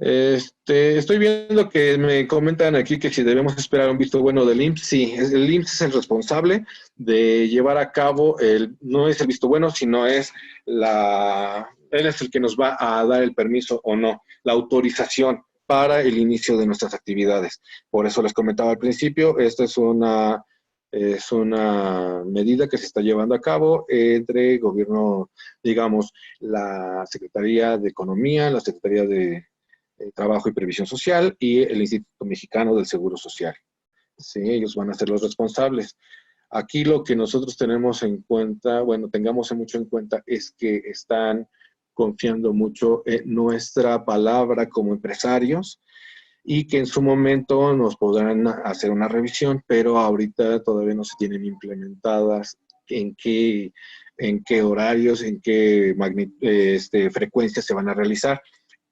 Estoy viendo que me comentan aquí que si debemos esperar un visto bueno del IMSS. Sí, el IMSS es el responsable de llevar a cabo, no es el visto bueno, sino es él es el que nos va a dar el permiso o no, la autorización para el inicio de nuestras actividades. Por eso les comentaba al principio, esta es una medida que se está llevando a cabo entre gobierno, digamos, la Secretaría de Economía, la Secretaría de Trabajo y Previsión Social y el Instituto Mexicano del Seguro Social. Sí, ellos van a ser los responsables. Aquí lo que nosotros tenemos en cuenta, bueno, tengamos mucho en cuenta, es que están confiando mucho en nuestra palabra como empresarios y que en su momento nos podrán hacer una revisión, pero ahorita todavía no se tienen implementadas en qué horarios, en qué frecuencias se van a realizar.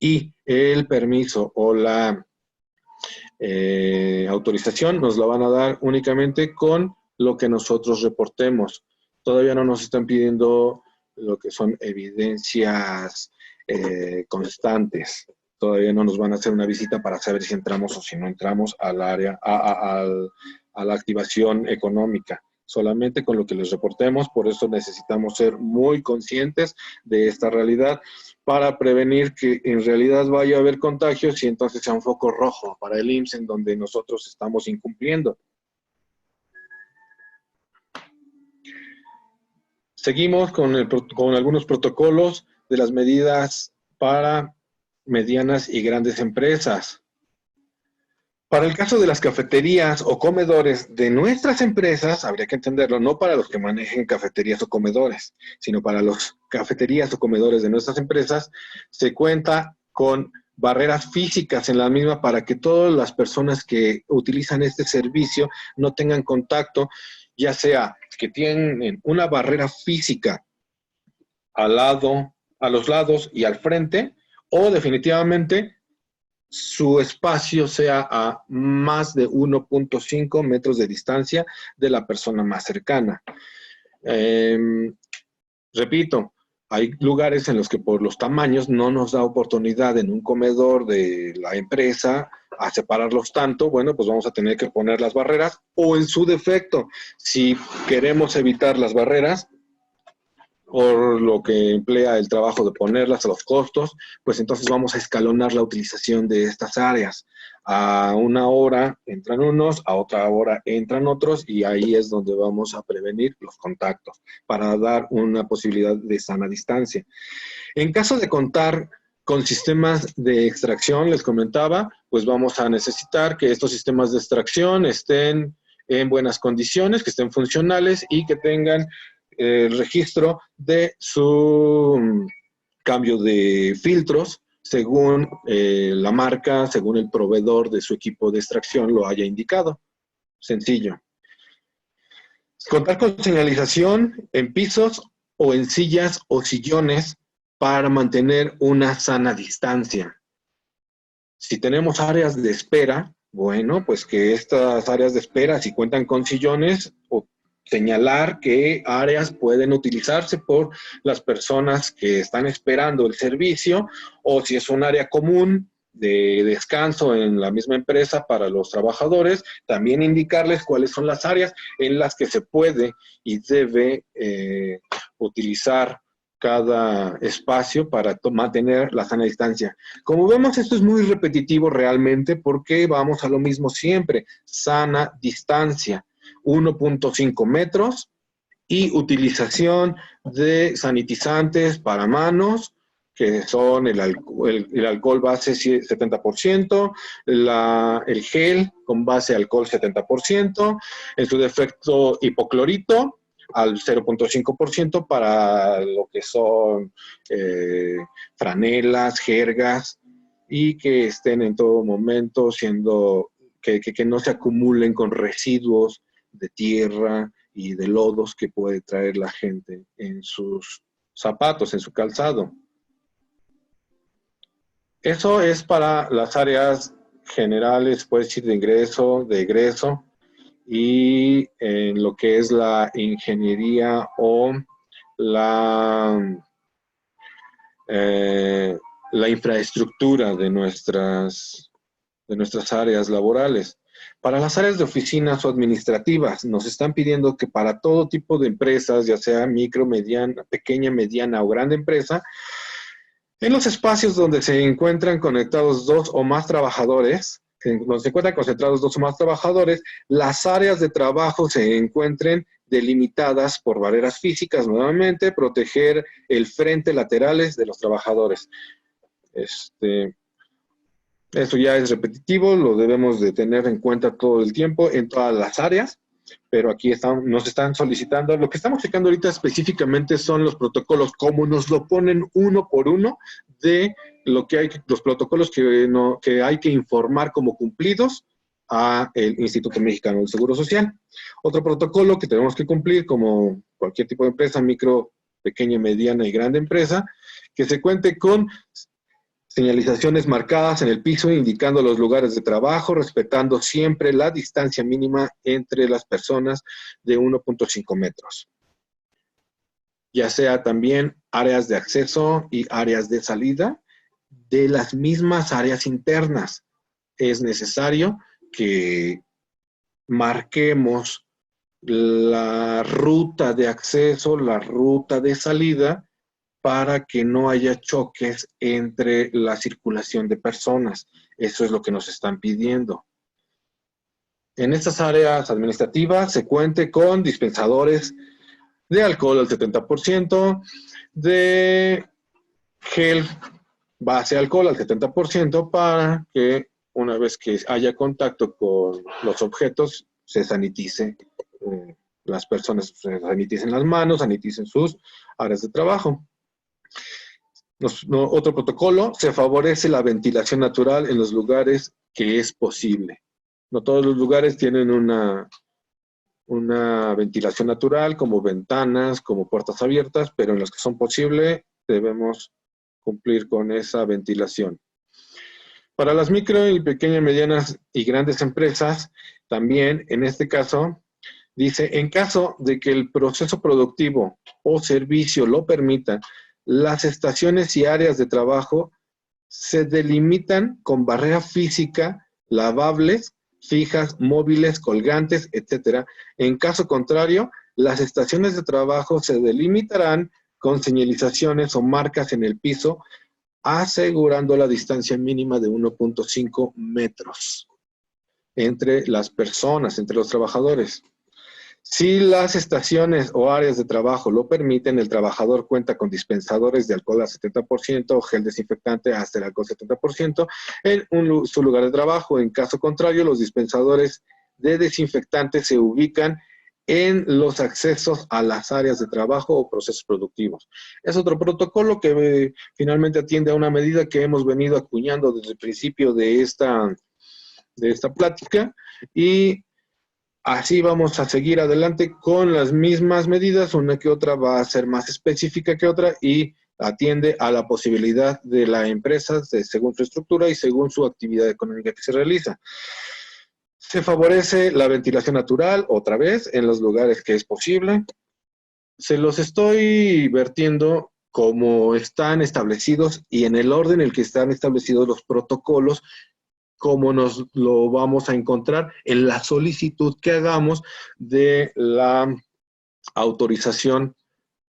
Y el permiso o la autorización nos la van a dar únicamente con lo que nosotros reportemos. Todavía no nos están pidiendo lo que son evidencias constantes. Todavía no nos van a hacer una visita para saber si entramos o si no entramos al área, a la activación económica. Solamente con lo que les reportemos, por eso necesitamos ser muy conscientes de esta realidad para prevenir que en realidad vaya a haber contagios y entonces sea un foco rojo para el IMSS en donde nosotros estamos incumpliendo. Seguimos con algunos protocolos de las medidas para medianas y grandes empresas. Para el caso de las cafeterías o comedores de nuestras empresas, habría que entenderlo, no para los que manejen cafeterías o comedores, sino para los cafeterías o comedores de nuestras empresas, se cuenta con barreras físicas en la misma para que todas las personas que utilizan este servicio no tengan contacto, ya sea que tienen una barrera física al lado, a los lados y al frente, o definitivamente su espacio sea a más de 1.5 metros de distancia de la persona más cercana. Repito, hay lugares en los que por los tamaños no nos da oportunidad en un comedor de la empresa a separarlos tanto. Bueno, pues vamos a tener que poner las barreras o en su defecto, si queremos evitar las barreras, por lo que emplea el trabajo de ponerlas a los costos, pues entonces vamos a escalonar la utilización de estas áreas. A una hora entran unos, a otra hora entran otros, y ahí es donde vamos a prevenir los contactos para dar una posibilidad de sana distancia. En caso de contar con sistemas de extracción, les comentaba, pues vamos a necesitar que estos sistemas de extracción estén en buenas condiciones, que estén funcionales y que tengan el registro de su cambio de filtros según la marca, según el proveedor de su equipo de extracción lo haya indicado. Sencillo. Contar con señalización en pisos o en sillas o sillones para mantener una sana distancia. Si tenemos áreas de espera, bueno, pues que estas áreas de espera, si cuentan con sillones, o señalar qué áreas pueden utilizarse por las personas que están esperando el servicio, o si es un área común de descanso en la misma empresa para los trabajadores, también indicarles cuáles son las áreas en las que se puede y debe utilizar cada espacio para mantener la sana distancia. Como vemos, esto es muy repetitivo realmente porque vamos a lo mismo siempre, sana distancia, 1.5 metros y utilización de sanitizantes para manos, que son el alcohol base 70%, el gel con base alcohol 70%, en su defecto hipoclorito al 0.5% para lo que son franelas, jergas, y que estén en todo momento siendo, que no se acumulen con residuos de tierra y de lodos que puede traer la gente en sus zapatos, en su calzado. Eso es para las áreas generales, puede decir, de ingreso, de egreso, y en lo que es la ingeniería o la infraestructura de nuestras áreas laborales. Para las áreas de oficinas o administrativas, nos están pidiendo que para todo tipo de empresas, ya sea micro, mediana, pequeña, mediana o grande empresa, en los espacios donde se encuentran conectados dos o más trabajadores, donde se encuentran concentrados dos o más trabajadores, las áreas de trabajo se encuentren delimitadas por barreras físicas, nuevamente, proteger el frente laterales de los trabajadores. Eso ya es repetitivo, lo debemos de tener en cuenta todo el tiempo en todas las áreas, pero aquí nos están solicitando, lo que estamos checando ahorita específicamente son los protocolos, como nos lo ponen uno por uno de lo que hay, los protocolos que hay que informar como cumplidos a el Instituto Mexicano del Seguro Social. Otro protocolo que tenemos que cumplir como cualquier tipo de empresa, micro, pequeña, mediana y grande empresa, que se cuente con señalizaciones marcadas en el piso indicando los lugares de trabajo, respetando siempre la distancia mínima entre las personas de 1.5 metros. Ya sea también áreas de acceso y áreas de salida de las mismas áreas internas. Es necesario que marquemos la ruta de acceso, la ruta de salida, para que no haya choques entre la circulación de personas. Eso es lo que nos están pidiendo. En estas áreas administrativas se cuente con dispensadores de alcohol al 70%, de gel base alcohol al 70%, para que una vez que haya contacto con los objetos se sanitice, las personas se saniticen las manos, saniticen sus áreas de trabajo. Otro protocolo, se favorece la ventilación natural en los lugares que es posible. No todos los lugares tienen una ventilación natural, como ventanas, como puertas abiertas, pero en los que son posibles debemos cumplir con esa ventilación. Para las micro y pequeñas, medianas y grandes empresas, también en este caso, dice, en caso de que el proceso productivo o servicio lo permita, las estaciones y áreas de trabajo se delimitan con barrera física, lavables, fijas, móviles, colgantes, etc. En caso contrario, las estaciones de trabajo se delimitarán con señalizaciones o marcas en el piso, asegurando la distancia mínima de 1.5 metros entre las personas, entre los trabajadores. Si las estaciones o áreas de trabajo lo permiten, el trabajador cuenta con dispensadores de alcohol al 70% o gel desinfectante hasta el alcohol 70% en su lugar de trabajo. En caso contrario, los dispensadores de desinfectante se ubican en los accesos a las áreas de trabajo o procesos productivos. Es otro protocolo que finalmente atiende a una medida que hemos venido acuñando desde el principio de esta plática, y así vamos a seguir adelante con las mismas medidas. Una que otra va a ser más específica que otra y atiende a la posibilidad de la empresa según su estructura y según su actividad económica que se realiza. Se favorece la ventilación natural, otra vez, en los lugares que es posible. Se los estoy vertiendo como están establecidos y en el orden en el que están establecidos los protocolos, como nos lo vamos a encontrar en la solicitud que hagamos de la autorización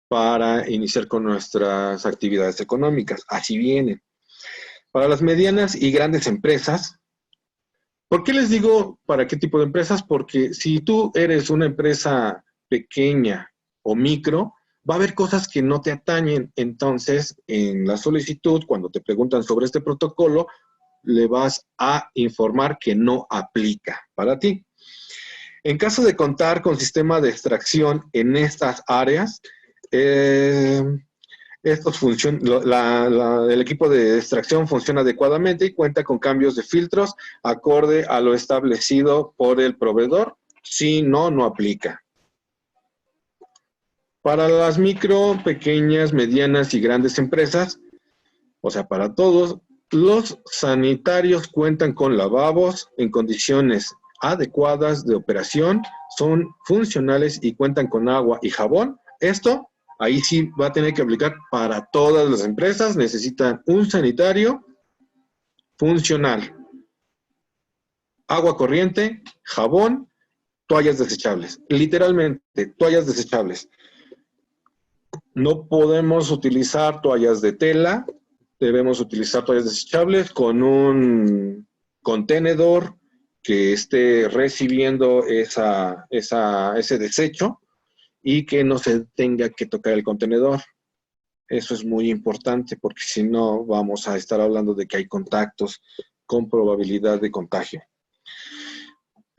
para iniciar con nuestras actividades económicas. Así vienen. Para las medianas y grandes empresas, ¿por qué les digo para qué tipo de empresas? Porque si tú eres una empresa pequeña o micro, va a haber cosas que no te atañen. Entonces, en la solicitud, cuando te preguntan sobre este protocolo, le vas a informar que no aplica para ti. En caso de contar con sistema de extracción en estas áreas, el equipo de extracción funciona adecuadamente y cuenta con cambios de filtros acorde a lo establecido por el proveedor. Si no, no aplica. Para las micro, pequeñas, medianas y grandes empresas, o sea, para todos, los sanitarios cuentan con lavabos en condiciones adecuadas de operación, son funcionales y cuentan con agua y jabón. Esto, ahí sí va a tener que aplicar para todas las empresas. Necesitan un sanitario funcional, agua corriente, jabón, toallas desechables. Literalmente, toallas desechables. No podemos utilizar toallas de tela, debemos utilizar toallas desechables con un contenedor que esté recibiendo ese desecho y que no se tenga que tocar el contenedor. Eso es muy importante porque si no vamos a estar hablando de que hay contactos con probabilidad de contagio.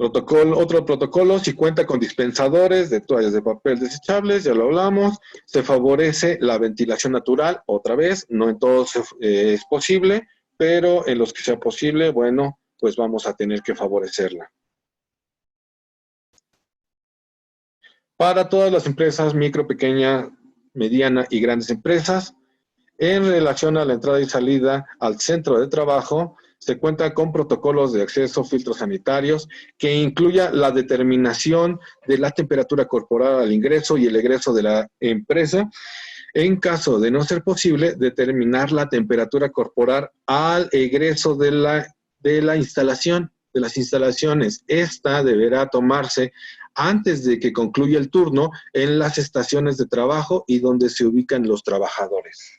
Otro protocolo, si cuenta con dispensadores de toallas de papel desechables, ya lo hablamos, se favorece la ventilación natural, otra vez, no en todos es posible, pero en los que sea posible, bueno, pues vamos a tener que favorecerla. Para todas las empresas, micro, pequeña, mediana y grandes empresas, en relación a la entrada y salida al centro de trabajo, se cuenta con protocolos de acceso, filtros sanitarios, que incluya la determinación de la temperatura corporal al ingreso y el egreso de la empresa. En caso de no ser posible, determinar la temperatura corporal al egreso de la instalación, de las instalaciones. Esta deberá tomarse antes de que concluya el turno en las estaciones de trabajo y donde se ubican los trabajadores.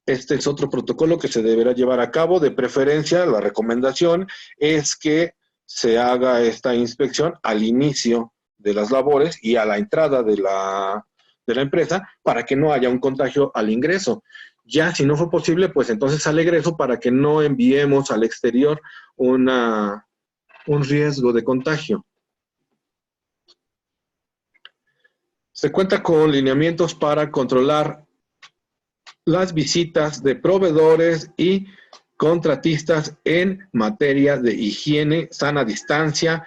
Este es otro protocolo que se deberá llevar a cabo. De preferencia, la recomendación es que se haga esta inspección al inicio de las labores y a la entrada de la empresa para que no haya un contagio al ingreso. Ya si no fue posible, pues entonces al egreso para que no enviemos al exterior un riesgo de contagio. Se cuenta con lineamientos para controlar las visitas de proveedores y contratistas en materia de higiene, sana distancia,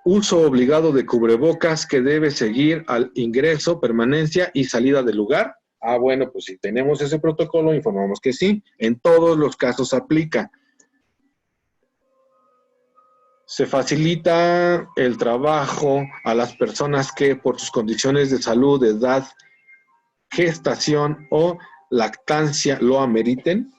uso obligado de cubrebocas que debe seguir al ingreso, permanencia y salida del lugar. Ah, bueno, pues si tenemos ese protocolo, informamos que sí. En todos los casos aplica. Se facilita el trabajo a las personas que por sus condiciones de salud, de edad, gestación o lactancia lo ameriten.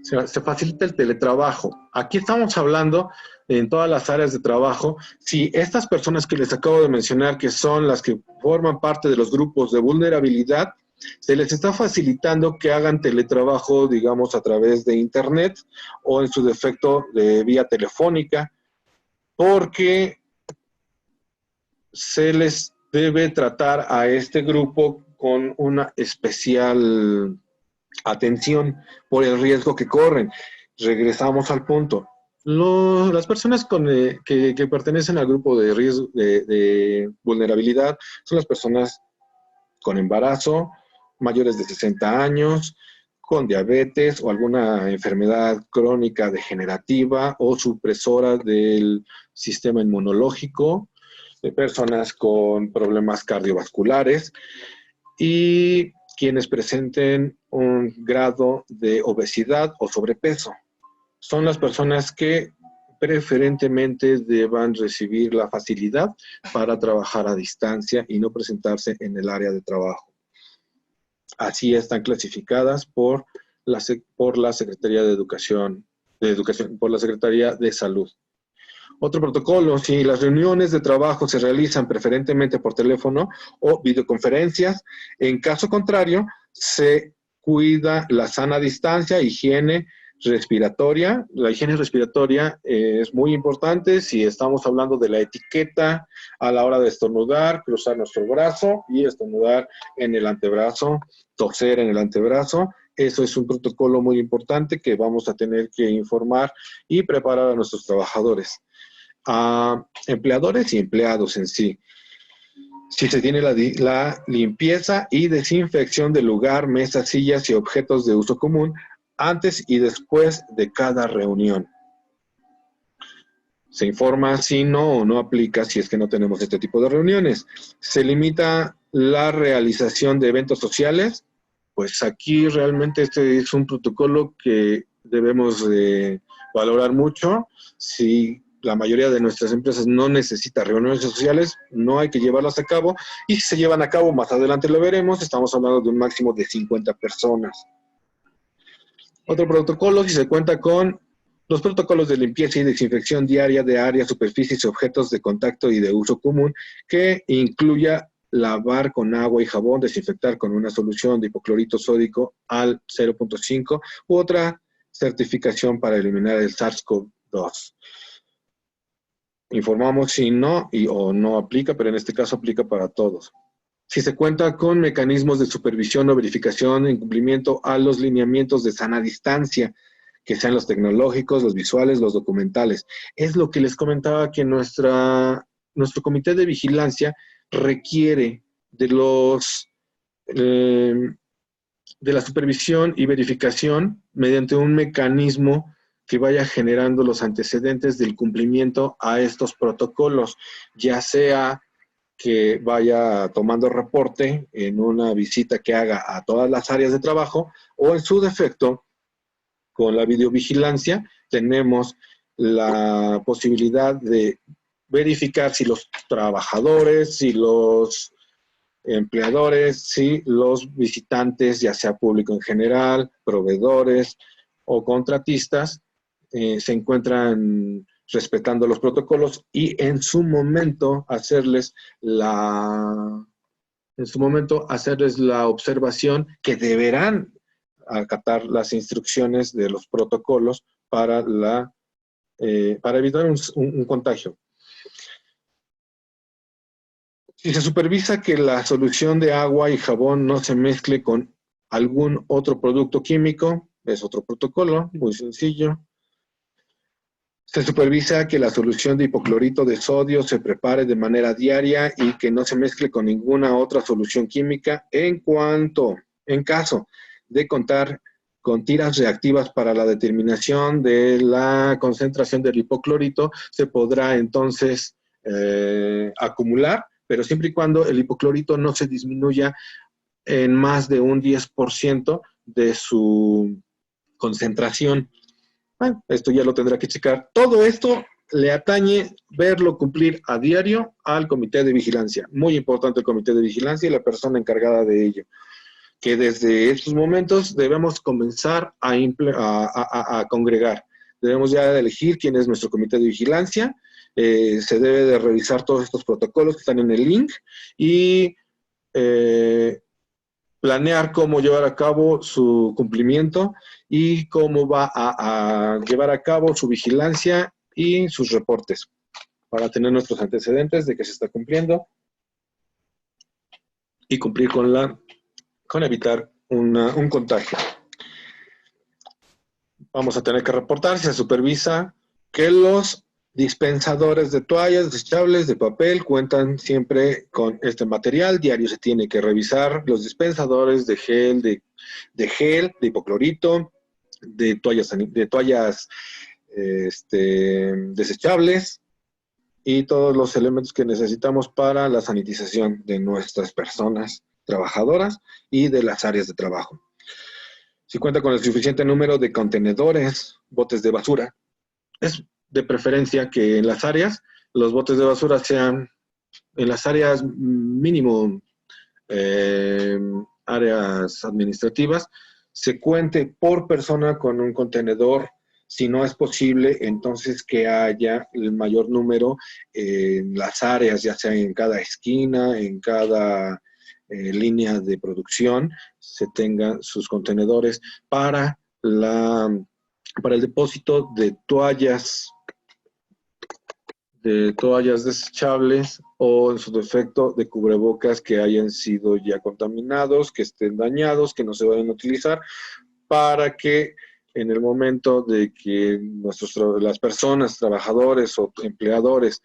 Se facilita el teletrabajo. Aquí estamos hablando en todas las áreas de trabajo. Si estas personas que les acabo de mencionar, que son las que forman parte de los grupos de vulnerabilidad, se les está facilitando que hagan teletrabajo, digamos, a través de internet o en su defecto de vía telefónica, porque se les debe tratar a este grupo con una especial atención por el riesgo que corren. Regresamos al punto. Las personas que pertenecen al grupo de riesgo de vulnerabilidad son las personas con embarazo, mayores de 60 años, con diabetes o alguna enfermedad crónica degenerativa o supresora del sistema inmunológico, de personas con problemas cardiovasculares y quienes presenten un grado de obesidad o sobrepeso. Son las personas que preferentemente deban recibir la facilidad para trabajar a distancia y no presentarse en el área de trabajo. Así están clasificadas por la Secretaría de Educación, por la Secretaría de Salud. Otro protocolo: si las reuniones de trabajo se realizan preferentemente por teléfono o videoconferencias, en caso contrario, se cuida la sana distancia, higiene respiratoria. La higiene respiratoria es muy importante si estamos hablando de la etiqueta a la hora de estornudar, cruzar nuestro brazo y estornudar en el antebrazo, toser en el antebrazo. Eso es un protocolo muy importante que vamos a tener que informar y preparar a nuestros trabajadores, a empleadores y empleados en sí. Si se tiene la limpieza y desinfección del lugar, mesas, sillas y objetos de uso común antes y después de cada reunión. Se informa si no o no aplica si es que no tenemos este tipo de reuniones. Se limita la realización de eventos sociales. Pues aquí realmente este es un protocolo que debemos valorar mucho. Si la mayoría de nuestras empresas no necesita reuniones sociales, no hay que llevarlas a cabo. Y si se llevan a cabo, más adelante lo veremos, estamos hablando de un máximo de 50 personas. Otro protocolo: si se cuenta con los protocolos de limpieza y desinfección diaria de áreas, superficies y objetos de contacto y de uso común, que incluya lavar con agua y jabón, desinfectar con una solución de hipoclorito sódico al 0.5 u otra certificación para eliminar el SARS-CoV-2. Informamos si no o no aplica, pero en este caso aplica para todos. Si se cuenta con mecanismos de supervisión o verificación en cumplimiento a los lineamientos de sana distancia, que sean los tecnológicos, los visuales, los documentales. Es lo que les comentaba, que nuestro comité de vigilancia requiere de la supervisión y verificación mediante un mecanismo que vaya generando los antecedentes del cumplimiento a estos protocolos, ya sea que vaya tomando reporte en una visita que haga a todas las áreas de trabajo, o en su defecto, con la videovigilancia, tenemos la posibilidad de verificar si los trabajadores, si los empleadores, si los visitantes, ya sea público en general, proveedores o contratistas, se encuentran respetando los protocolos, y en su momento hacerles la observación que deberán acatar las instrucciones de los protocolos para evitar un contagio. Si se supervisa que la solución de agua y jabón no se mezcle con algún otro producto químico, es otro protocolo, muy sencillo. Se supervisa que la solución de hipoclorito de sodio se prepare de manera diaria y que no se mezcle con ninguna otra solución química. En caso de contar con tiras reactivas para la determinación de la concentración del hipoclorito, se podrá entonces acumular, pero siempre y cuando el hipoclorito no se disminuya en más de un 10% de su concentración. Bueno, esto ya lo tendrá que checar. Todo esto le atañe verlo cumplir a diario al comité de vigilancia. Muy importante el comité de vigilancia y la persona encargada de ello, que desde estos momentos debemos comenzar a congregar. Debemos ya elegir quién es nuestro comité de vigilancia. Se debe de revisar todos estos protocolos que están en el link y planear cómo llevar a cabo su cumplimiento y cómo va a llevar a cabo su vigilancia y sus reportes, para tener nuestros antecedentes de que se está cumpliendo y cumplir con evitar un contagio. Vamos a tener que reportar si se supervisa que los dispensadores de toallas desechables de papel cuentan siempre con este material. Diario se tiene que revisar los dispensadores de gel, de hipoclorito, de toallas desechables y todos los elementos que necesitamos para la sanitización de nuestras personas trabajadoras y de las áreas de trabajo. Si cuenta con el suficiente número de contenedores, botes de basura, es de preferencia que en las áreas los botes de basura sean en las áreas mínimo, áreas administrativas, se cuente por persona con un contenedor. Si no es posible, entonces que haya el mayor número en las áreas, ya sea en cada esquina, en cada línea de producción, se tengan sus contenedores para para el depósito de toallas desechables o en su defecto de cubrebocas que hayan sido ya contaminados, que estén dañados, que no se vayan a utilizar, para que en el momento de que las personas, trabajadores o empleadores,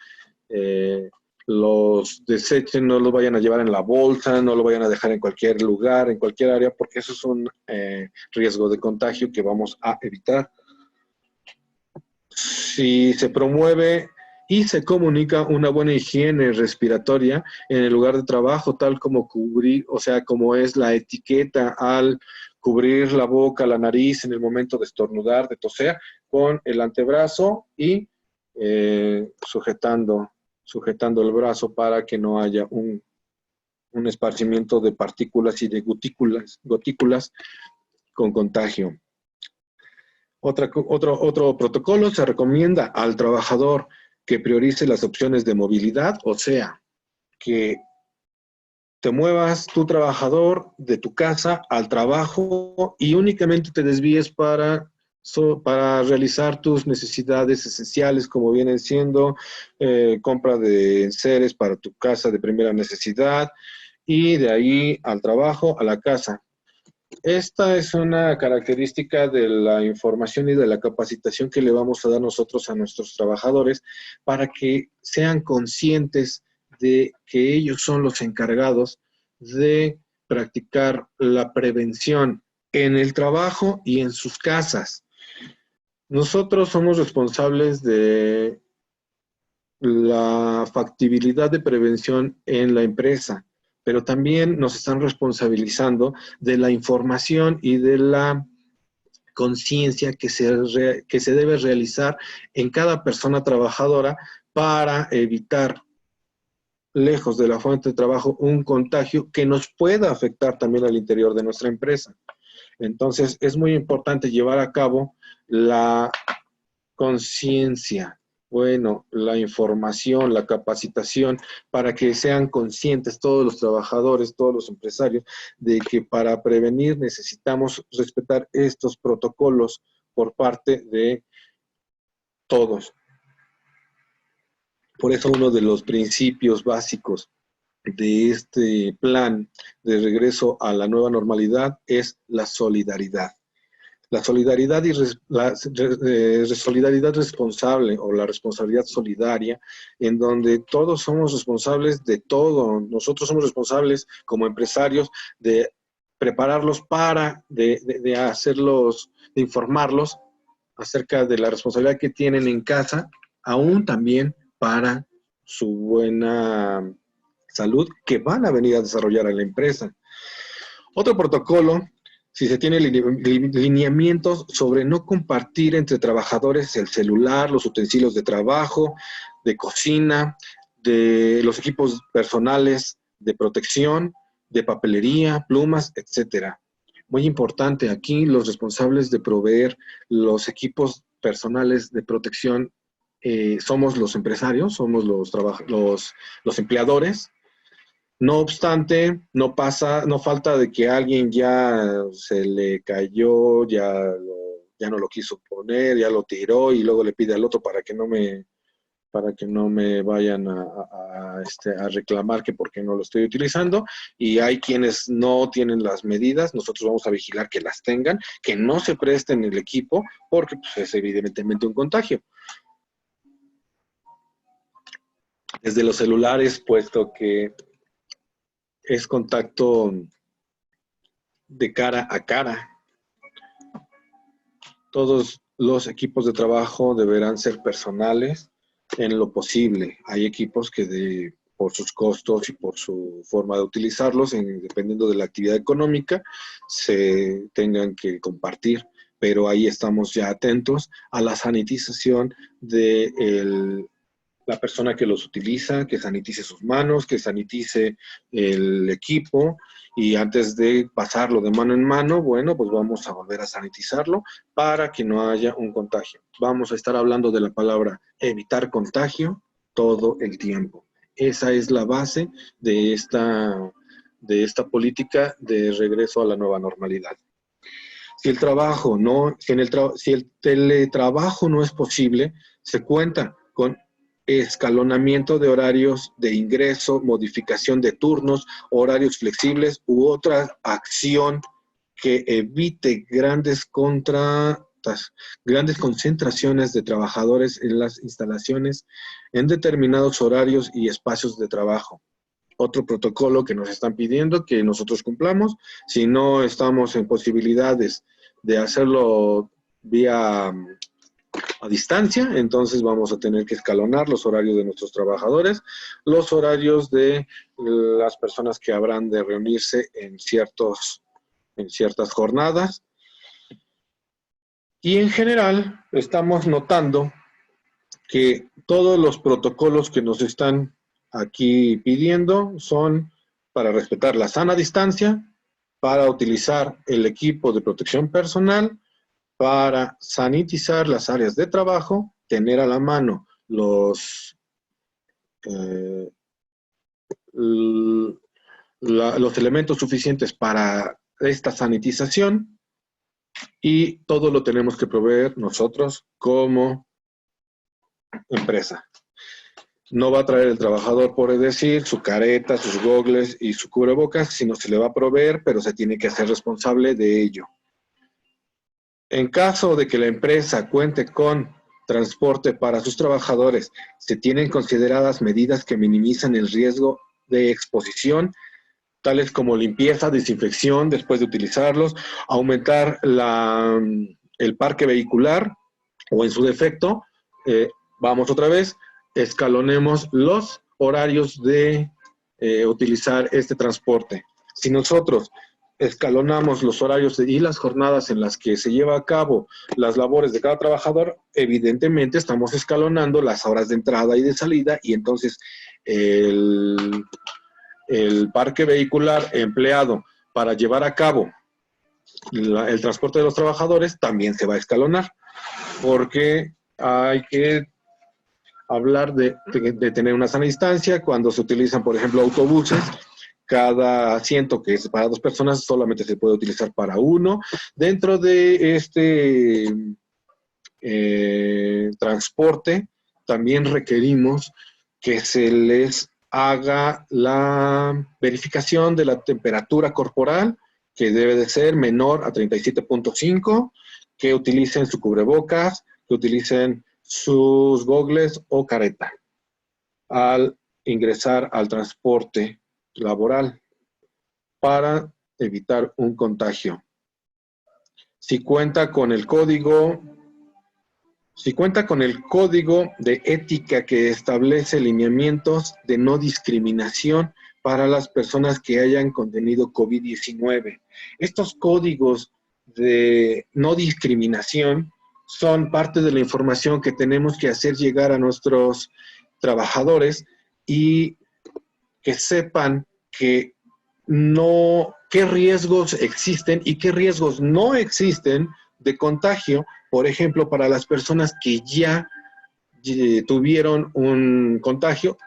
los desechen, no los vayan a llevar en la bolsa, no lo vayan a dejar en cualquier lugar, en cualquier área, porque eso es un riesgo de contagio que vamos a evitar. Si se promueve y se comunica una buena higiene respiratoria en el lugar de trabajo, tal como como es la etiqueta al cubrir la boca, la nariz en el momento de estornudar, de toser, con el antebrazo y sujetando el brazo para que no haya un esparcimiento de partículas y de gotículas con contagio. Otro protocolo: se recomienda al trabajador que priorice las opciones de movilidad, o sea, que te muevas tu trabajador de tu casa al trabajo y únicamente te desvíes para realizar tus necesidades esenciales, como vienen siendo compra de enseres para tu casa de primera necesidad, y de ahí al trabajo, a la casa. Esta es una característica de la información y de la capacitación que le vamos a dar nosotros a nuestros trabajadores para que sean conscientes de que ellos son los encargados de practicar la prevención en el trabajo y en sus casas. Nosotros somos responsables de la factibilidad de prevención en la empresa, pero también nos están responsabilizando de la información y de la conciencia que se debe realizar en cada persona trabajadora para evitar, lejos de la fuente de trabajo, un contagio que nos pueda afectar también al interior de nuestra empresa. Entonces, es muy importante llevar a cabo la conciencia, la información, la capacitación, para que sean conscientes todos los trabajadores, todos los empresarios, de que para prevenir necesitamos respetar estos protocolos por parte de todos. Por eso uno de los principios básicos de este plan de regreso a la nueva normalidad es la solidaridad. La solidaridad solidaridad responsable, o la responsabilidad solidaria, en donde todos somos responsables de todo. Nosotros somos responsables como empresarios de prepararlos de hacerlos, de informarlos acerca de la responsabilidad que tienen en casa, aún también para su buena salud que van a venir a desarrollar en la empresa. Otro protocolo: si se tiene lineamientos sobre no compartir entre trabajadores el celular, los utensilios de trabajo, de cocina, de los equipos personales de protección, de papelería, plumas, etcétera. Muy importante aquí, los responsables de proveer los equipos personales de protección somos los empresarios, somos los empleadores. No obstante, no falta de que alguien ya se le cayó, ya no lo quiso poner, ya lo tiró y luego le pide al otro para que no me vayan a reclamar que por qué no lo estoy utilizando. Y hay quienes no tienen las medidas. Nosotros vamos a vigilar que las tengan, que no se presten el equipo, porque pues, es evidentemente un contagio. Desde los celulares, puesto que es contacto de cara a cara. Todos los equipos de trabajo deberán ser personales en lo posible. Hay equipos que por sus costos y por su forma de utilizarlos, dependiendo de la actividad económica, se tengan que compartir. pero ahí estamos ya atentos a la sanitización de la persona que los utiliza, que sanitice sus manos, que sanitice el equipo, y antes de pasarlo de mano en mano, bueno, pues vamos a volver a sanitizarlo para que no haya un contagio. Vamos a estar hablando de la palabra evitar contagio todo el tiempo. Esa es la base de esta política de regreso a la nueva normalidad. Si el trabajo no, si el teletrabajo no es posible, se cuenta con escalonamiento de horarios de ingreso, modificación de turnos, horarios flexibles u otra acción que evite grandes concentraciones de trabajadores en las instalaciones en determinados horarios y espacios de trabajo. Otro protocolo que nos están pidiendo que nosotros cumplamos. Si no estamos en posibilidades de hacerlo vía a distancia, entonces vamos a tener que escalonar los horarios de nuestros trabajadores, los horarios de las personas que habrán de reunirse en ciertas jornadas. Y en general estamos notando que todos los protocolos que nos están aquí pidiendo son para respetar la sana distancia, para utilizar el equipo de protección personal, para sanitizar las áreas de trabajo, tener a la mano los elementos suficientes para esta sanitización, y todo lo tenemos que proveer nosotros como empresa. No va a traer el trabajador, por decir, su careta, sus gogles y su cubrebocas, sino se le va a proveer, pero se tiene que hacer responsable de ello. En caso de que la empresa cuente con transporte para sus trabajadores, se tienen consideradas medidas que minimizan el riesgo de exposición, tales como limpieza, desinfección después de utilizarlos, aumentar el parque vehicular, o en su defecto, vamos otra vez, escalonemos los horarios de utilizar este transporte. Si nosotros escalonamos los horarios y las jornadas en las que se lleva a cabo las labores de cada trabajador, evidentemente estamos escalonando las horas de entrada y de salida, y entonces el parque vehicular empleado para llevar a cabo el transporte de los trabajadores también se va a escalonar, porque hay que hablar de tener una sana distancia. Cuando se utilizan, por ejemplo, autobuses, cada asiento que es para 2 personas solamente se puede utilizar para 1. Dentro de este transporte también requerimos que se les haga la verificación de la temperatura corporal, que debe de ser menor a 37.5, que utilicen su cubrebocas, que utilicen sus gogles o careta al ingresar al transporte laboral para evitar un contagio. Si cuenta con el código de ética que establece lineamientos de no discriminación para las personas que hayan contenido COVID-19. Estos códigos de no discriminación son parte de la información que tenemos que hacer llegar a nuestros trabajadores, y que sepan qué riesgos existen y qué riesgos no existen de contagio. Por ejemplo, para las personas que ya tuvieron un contagio,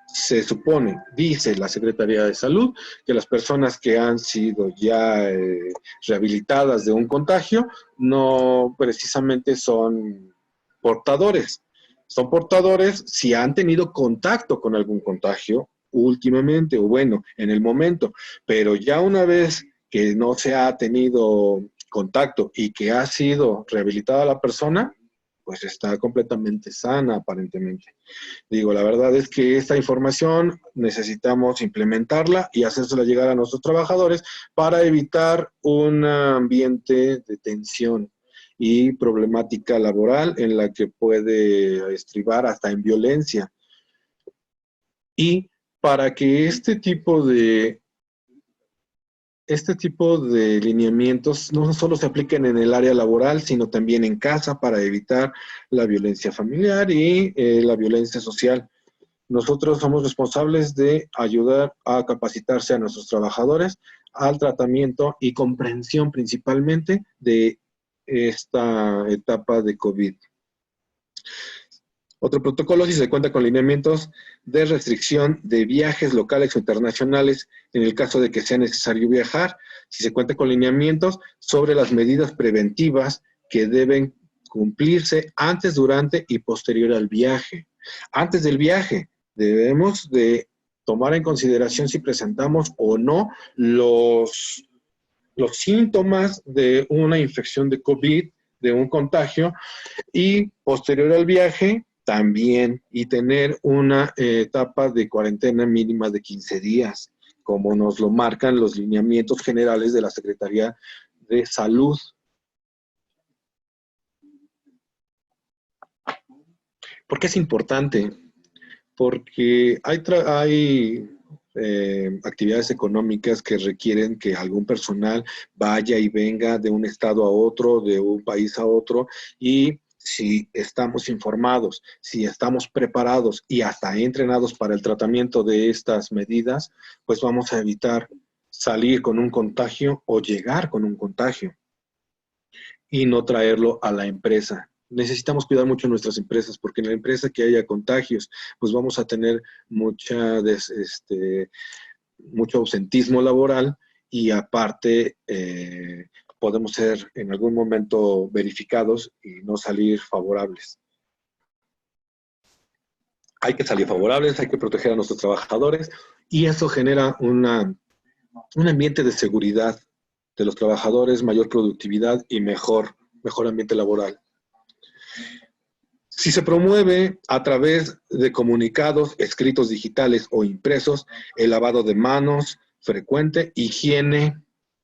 se supone, dice la Secretaría de Salud, que las personas que han sido ya rehabilitadas de un contagio no precisamente son portadores. Son portadores si han tenido contacto con algún contagio últimamente, o bueno, en el momento, pero ya una vez que no se ha tenido contacto y que ha sido rehabilitada la persona, pues está completamente sana aparentemente. Digo, la verdad es que esta información necesitamos implementarla y hacérsela llegar a nuestros trabajadores para evitar un ambiente de tensión y problemática laboral en la que puede estribar hasta en violencia. Y para que este tipo de este tipo de lineamientos no solo se aplican en el área laboral, sino también en casa para evitar la violencia familiar y la violencia social. Nosotros somos responsables de ayudar a capacitarse a nuestros trabajadores al tratamiento y comprensión principalmente de esta etapa de COVID. Otro protocolo, si se cuenta con lineamientos de restricción de viajes locales o internacionales en el caso de que sea necesario viajar, si se cuenta con lineamientos sobre las medidas preventivas que deben cumplirse antes, durante y posterior al viaje. Antes del viaje, debemos de tomar en consideración si presentamos o no los síntomas de una infección de COVID, de un contagio, y posterior al viaje también, y tener una etapa de cuarentena mínima de 15 días, como nos lo marcan los lineamientos generales de la Secretaría de Salud. ¿Por qué es importante? Porque hay actividades económicas que requieren que algún personal vaya y venga de un estado a otro, de un país a otro, y si estamos informados, si estamos preparados y hasta entrenados para el tratamiento de estas medidas, pues vamos a evitar salir con un contagio o llegar con un contagio y no traerlo a la empresa. Necesitamos cuidar mucho nuestras empresas, porque en la empresa que haya contagios, pues vamos a tener mucho ausentismo laboral y aparte podemos ser en algún momento verificados y no salir favorables. Hay que salir favorables, hay que proteger a nuestros trabajadores y eso genera un ambiente de seguridad de los trabajadores, mayor productividad y mejor ambiente laboral. Si se promueve a través de comunicados escritos digitales o impresos, el lavado de manos frecuente, higiene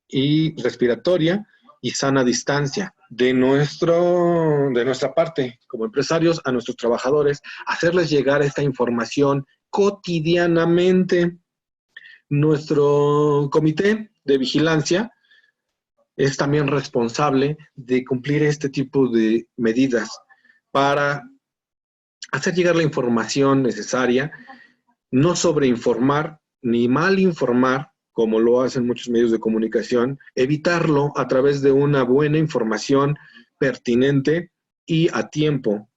y respiratoria y sana distancia de nuestra parte como empresarios a nuestros trabajadores, hacerles llegar esta información cotidianamente. Nuestro comité de vigilancia es también responsable de cumplir este tipo de medidas para hacer llegar la información necesaria, no sobreinformar ni mal informar, como lo hacen muchos medios de comunicación, evitarlo a través de una buena información pertinente y a tiempo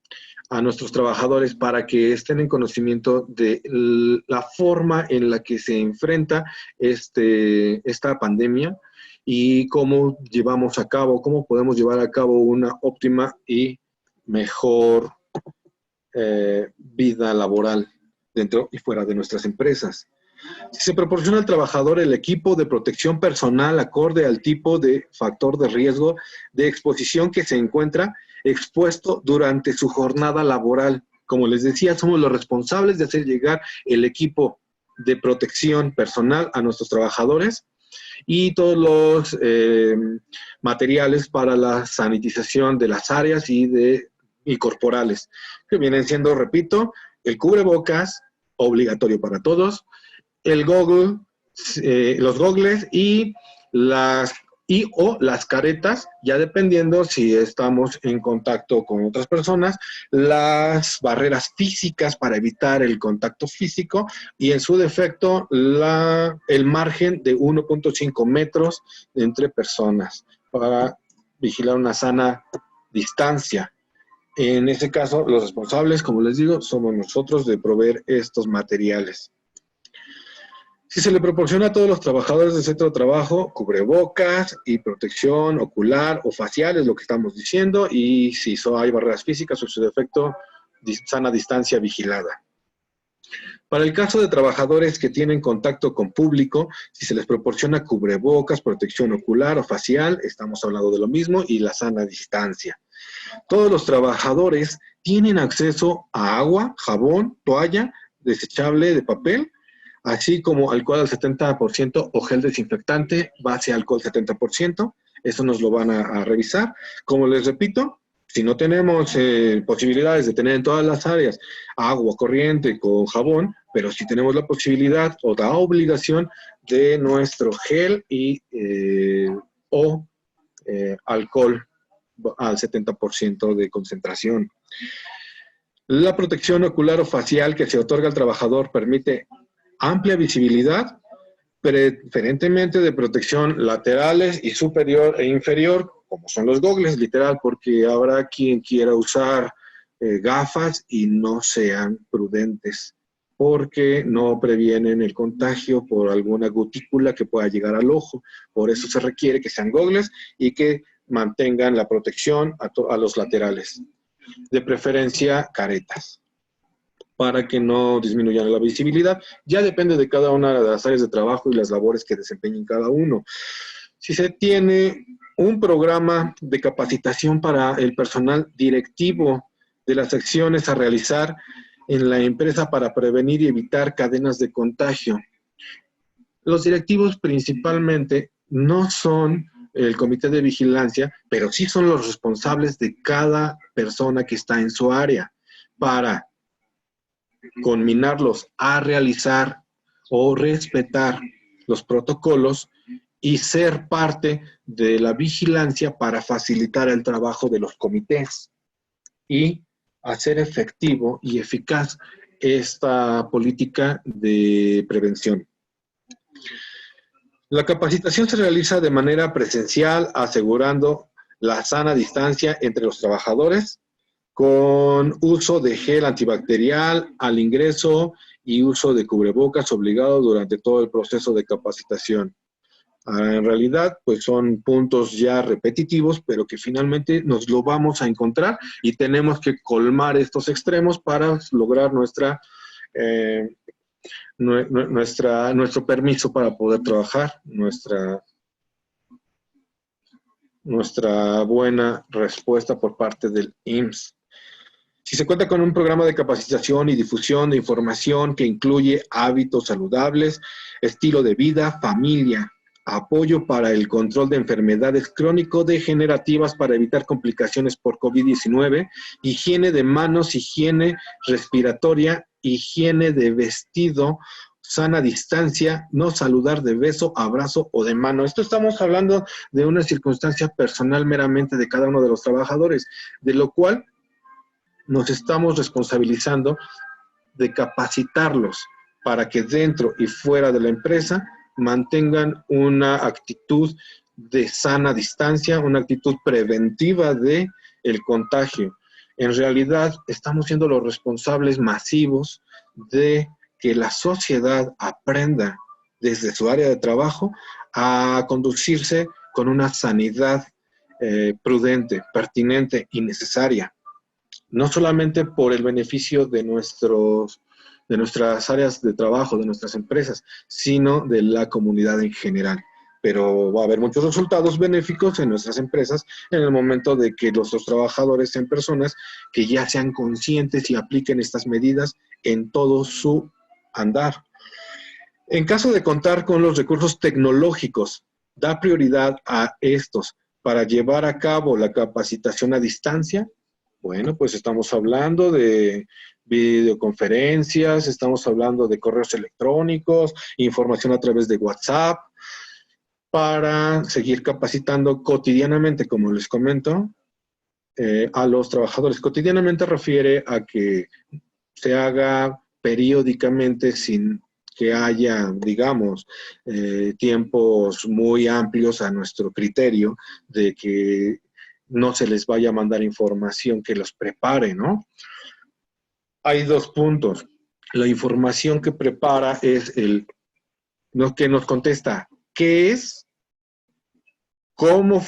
a nuestros trabajadores para que estén en conocimiento de la forma en la que se enfrenta esta pandemia y cómo llevamos a cabo, cómo podemos llevar a cabo una óptima y mejor vida laboral dentro y fuera de nuestras empresas. Si se proporciona al trabajador el equipo de protección personal acorde al tipo de factor de riesgo de exposición que se encuentra expuesto durante su jornada laboral. Como les decía, somos los responsables de hacer llegar el equipo de protección personal a nuestros trabajadores y todos los materiales para la sanitización de las áreas y corporales, que vienen siendo, repito, el cubrebocas, obligatorio para todos, el goggle, los gogles y las caretas, ya dependiendo si estamos en contacto con otras personas, las barreras físicas para evitar el contacto físico y en su defecto el margen de 1.5 metros entre personas para vigilar una sana distancia. En ese caso, los responsables, como les digo, somos nosotros de proveer estos materiales. Si se le proporciona a todos los trabajadores del centro de trabajo cubrebocas y protección ocular o facial, es lo que estamos diciendo, y si hay barreras físicas o su defecto, sana distancia vigilada. Para el caso de trabajadores que tienen contacto con público, si se les proporciona cubrebocas, protección ocular o facial, estamos hablando de lo mismo, y la sana distancia. Todos los trabajadores tienen acceso a agua, jabón, toalla desechable de papel, así como alcohol al 70% o gel desinfectante, base alcohol 70%. Eso nos lo van a revisar. Como les repito, si no tenemos posibilidades de tener en todas las áreas agua corriente con jabón, pero si tenemos la posibilidad o la obligación de nuestro gel y o alcohol al 70% de concentración. La protección ocular o facial que se otorga al trabajador permite amplia visibilidad, preferentemente de protección laterales y superior e inferior, como son los gogles, literal, porque habrá quien quiera usar gafas y no sean prudentes, porque no previenen el contagio por alguna gotícula que pueda llegar al ojo. Por eso se requiere que sean gogles y que mantengan la protección a los laterales. De preferencia, caretas, para que no disminuyan la visibilidad. Ya depende de cada una de las áreas de trabajo y las labores que desempeñen cada uno. Si se tiene un programa de capacitación para el personal directivo de las acciones a realizar en la empresa para prevenir y evitar cadenas de contagio. Los directivos principalmente no son el comité de vigilancia, pero sí son los responsables de cada persona que está en su área para conminarlos a realizar o respetar los protocolos y ser parte de la vigilancia para facilitar el trabajo de los comités y hacer efectivo y eficaz esta política de prevención. La capacitación se realiza de manera presencial, asegurando la sana distancia entre los trabajadores, con uso de gel antibacterial al ingreso y uso de cubrebocas obligado durante todo el proceso de capacitación. En realidad, pues son puntos ya repetitivos, pero que finalmente nos lo vamos a encontrar y tenemos que colmar estos extremos para lograr nuestro permiso para poder trabajar, nuestra buena respuesta por parte del IMSS. Si se cuenta con un programa de capacitación y difusión de información que incluye hábitos saludables, estilo de vida, familia, apoyo para el control de enfermedades crónico-degenerativas para evitar complicaciones por COVID-19, higiene de manos, higiene respiratoria, higiene de vestido, sana distancia, no saludar de beso, abrazo o de mano. Esto estamos hablando de una circunstancia personal meramente de cada uno de los trabajadores, de lo cual nos estamos responsabilizando de capacitarlos para que dentro y fuera de la empresa mantengan una actitud de sana distancia, una actitud preventiva de el contagio. En realidad, estamos siendo los responsables masivos de que la sociedad aprenda desde su área de trabajo a conducirse con una sanidad prudente, pertinente y necesaria. No solamente por el beneficio de nuestras áreas de trabajo, de nuestras empresas, sino de la comunidad en general. Pero va a haber muchos resultados benéficos en nuestras empresas en el momento de que nuestros trabajadores sean personas que ya sean conscientes y apliquen estas medidas en todo su andar. En caso de contar con los recursos tecnológicos, da prioridad a estos para llevar a cabo la capacitación a distancia. Bueno, pues estamos hablando de videoconferencias, estamos hablando de correos electrónicos, información a través de WhatsApp, para seguir capacitando cotidianamente, como les comento, a los trabajadores. Cotidianamente refiere a que se haga periódicamente sin que haya, digamos, tiempos muy amplios a nuestro criterio de que no se les vaya a mandar información que los prepare, ¿no? Hay dos puntos. La información que prepara es lo que nos contesta qué es, cómo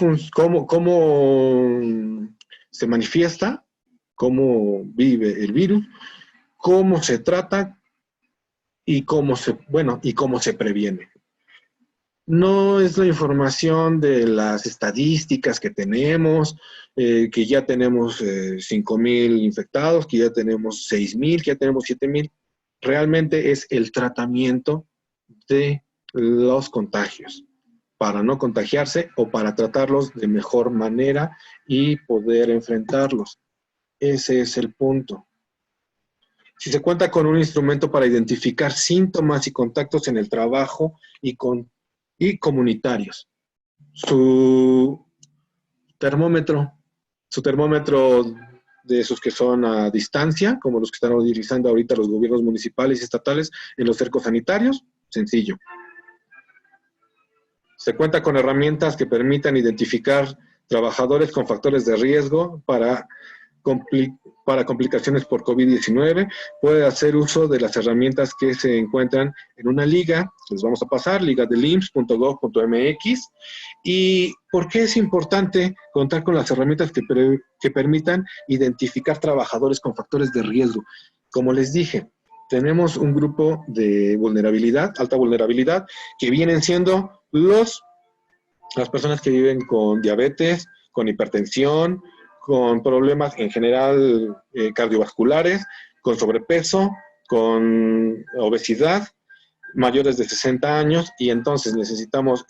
se manifiesta, cómo vive el virus, cómo se trata y cómo se previene. No es la información de las estadísticas que tenemos, que ya tenemos 5,000 infectados, que ya tenemos 6,000, que ya tenemos 7,000. Realmente es el tratamiento de los contagios, para no contagiarse o para tratarlos de mejor manera y poder enfrentarlos. Ese es el punto. Si se cuenta con un instrumento para identificar síntomas y contactos en el trabajo y comunitarios. Su termómetro, de esos que son a distancia, como los que están utilizando ahorita los gobiernos municipales y estatales en los cercos sanitarios, sencillo. Se cuenta con herramientas que permitan identificar trabajadores con factores de riesgo para complicaciones por COVID-19. Puede hacer uso de las herramientas que se encuentran en una liga, les vamos a pasar, ligadelimps.gov.mx. ¿Y por qué es importante contar con las herramientas que permitan identificar trabajadores con factores de riesgo? Como les dije, tenemos un grupo de vulnerabilidad, alta vulnerabilidad, que vienen siendo las personas que viven con diabetes, con hipertensión, con problemas en general cardiovasculares, con sobrepeso, con obesidad, mayores de 60 años, y entonces necesitamos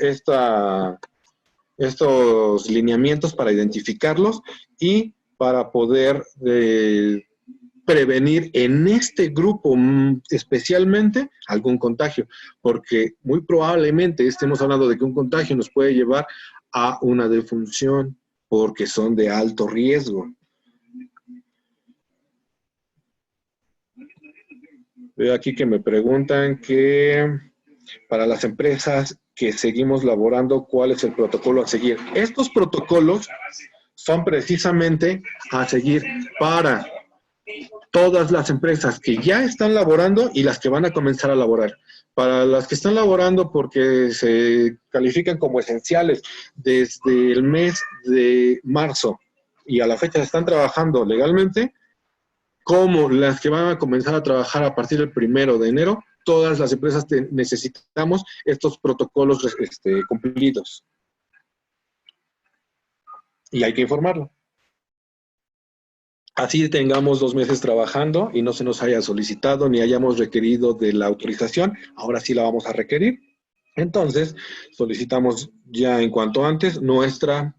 estos lineamientos para identificarlos y para poder prevenir en este grupo especialmente algún contagio, porque muy probablemente estemos hablando de que un contagio nos puede llevar a una defunción, porque son de alto riesgo. Veo aquí que me preguntan que para las empresas que seguimos laborando, ¿cuál es el protocolo a seguir? Estos protocolos son precisamente a seguir para todas las empresas que ya están laborando y las que van a comenzar a laborar. Para las que están laborando porque se califican como esenciales desde el mes de marzo y a la fecha están trabajando legalmente, como las que van a comenzar a trabajar a partir del 1 de enero, todas las empresas necesitamos estos protocolos cumplidos. Y hay que informarlo. Así tengamos 2 meses trabajando y no se nos haya solicitado ni hayamos requerido de la autorización, ahora sí la vamos a requerir. Entonces, solicitamos ya en cuanto antes nuestra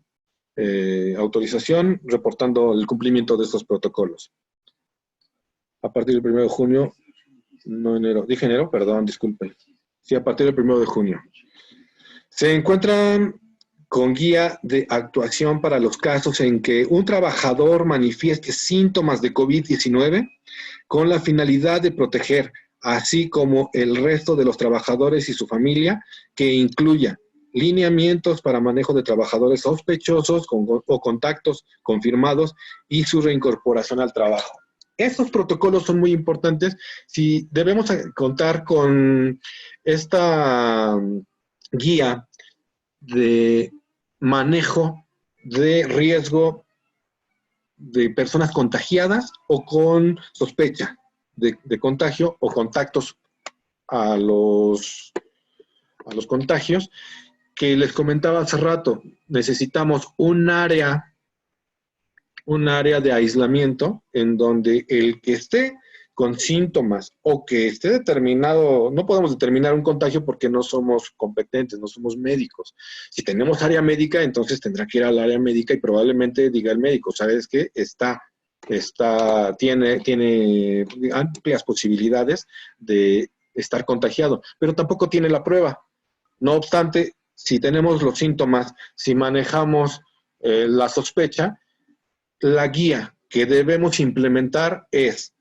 autorización reportando el cumplimiento de estos protocolos. A partir del 1 de junio, no enero, dije enero, perdón, disculpe. Sí, a partir del 1 de junio. Se encuentran con guía de actuación para los casos en que un trabajador manifieste síntomas de COVID-19 con la finalidad de proteger, así como el resto de los trabajadores y su familia, que incluya lineamientos para manejo de trabajadores sospechosos o contactos confirmados y su reincorporación al trabajo. Estos protocolos son muy importantes si debemos contar con esta guía de manejo de riesgo de personas contagiadas o con sospecha de contagio o contactos a los contagios, que les comentaba hace rato. Necesitamos un área de aislamiento en donde el que esté con síntomas o que esté determinado, no podemos determinar un contagio porque no somos competentes, no somos médicos. Si tenemos área médica, entonces tendrá que ir al área médica y probablemente diga el médico, ¿sabes qué? Tiene amplias posibilidades de estar contagiado, pero tampoco tiene la prueba. No obstante, si tenemos los síntomas, si manejamos la sospecha, la guía que debemos implementar es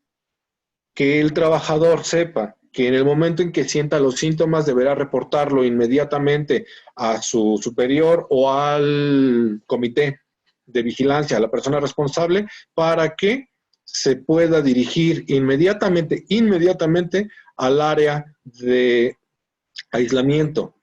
que el trabajador sepa que en el momento en que sienta los síntomas deberá reportarlo inmediatamente a su superior o al comité de vigilancia, a la persona responsable, para que se pueda dirigir inmediatamente al área de aislamiento.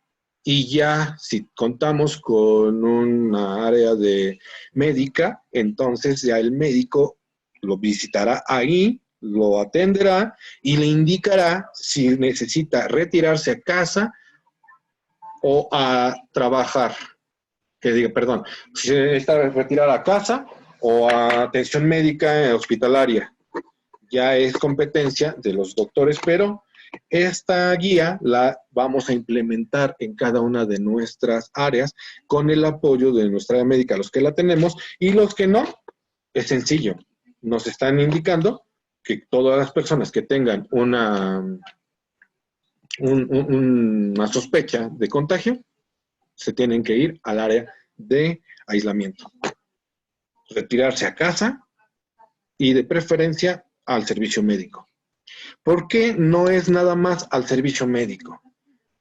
Y ya si contamos con una área de médica, entonces ya el médico lo visitará ahí, lo atenderá y le indicará si necesita retirarse a casa o a trabajar. Si se necesita retirar a casa o a atención médica hospitalaria. Ya es competencia de los doctores, pero esta guía la vamos a implementar en cada una de nuestras áreas con el apoyo de nuestra área médica, los que la tenemos, y los que no, es sencillo. Nos están indicando que todas las personas que tengan una sospecha de contagio se tienen que ir al área de aislamiento, retirarse a casa y de preferencia al servicio médico. ¿Por qué no es nada más al servicio médico?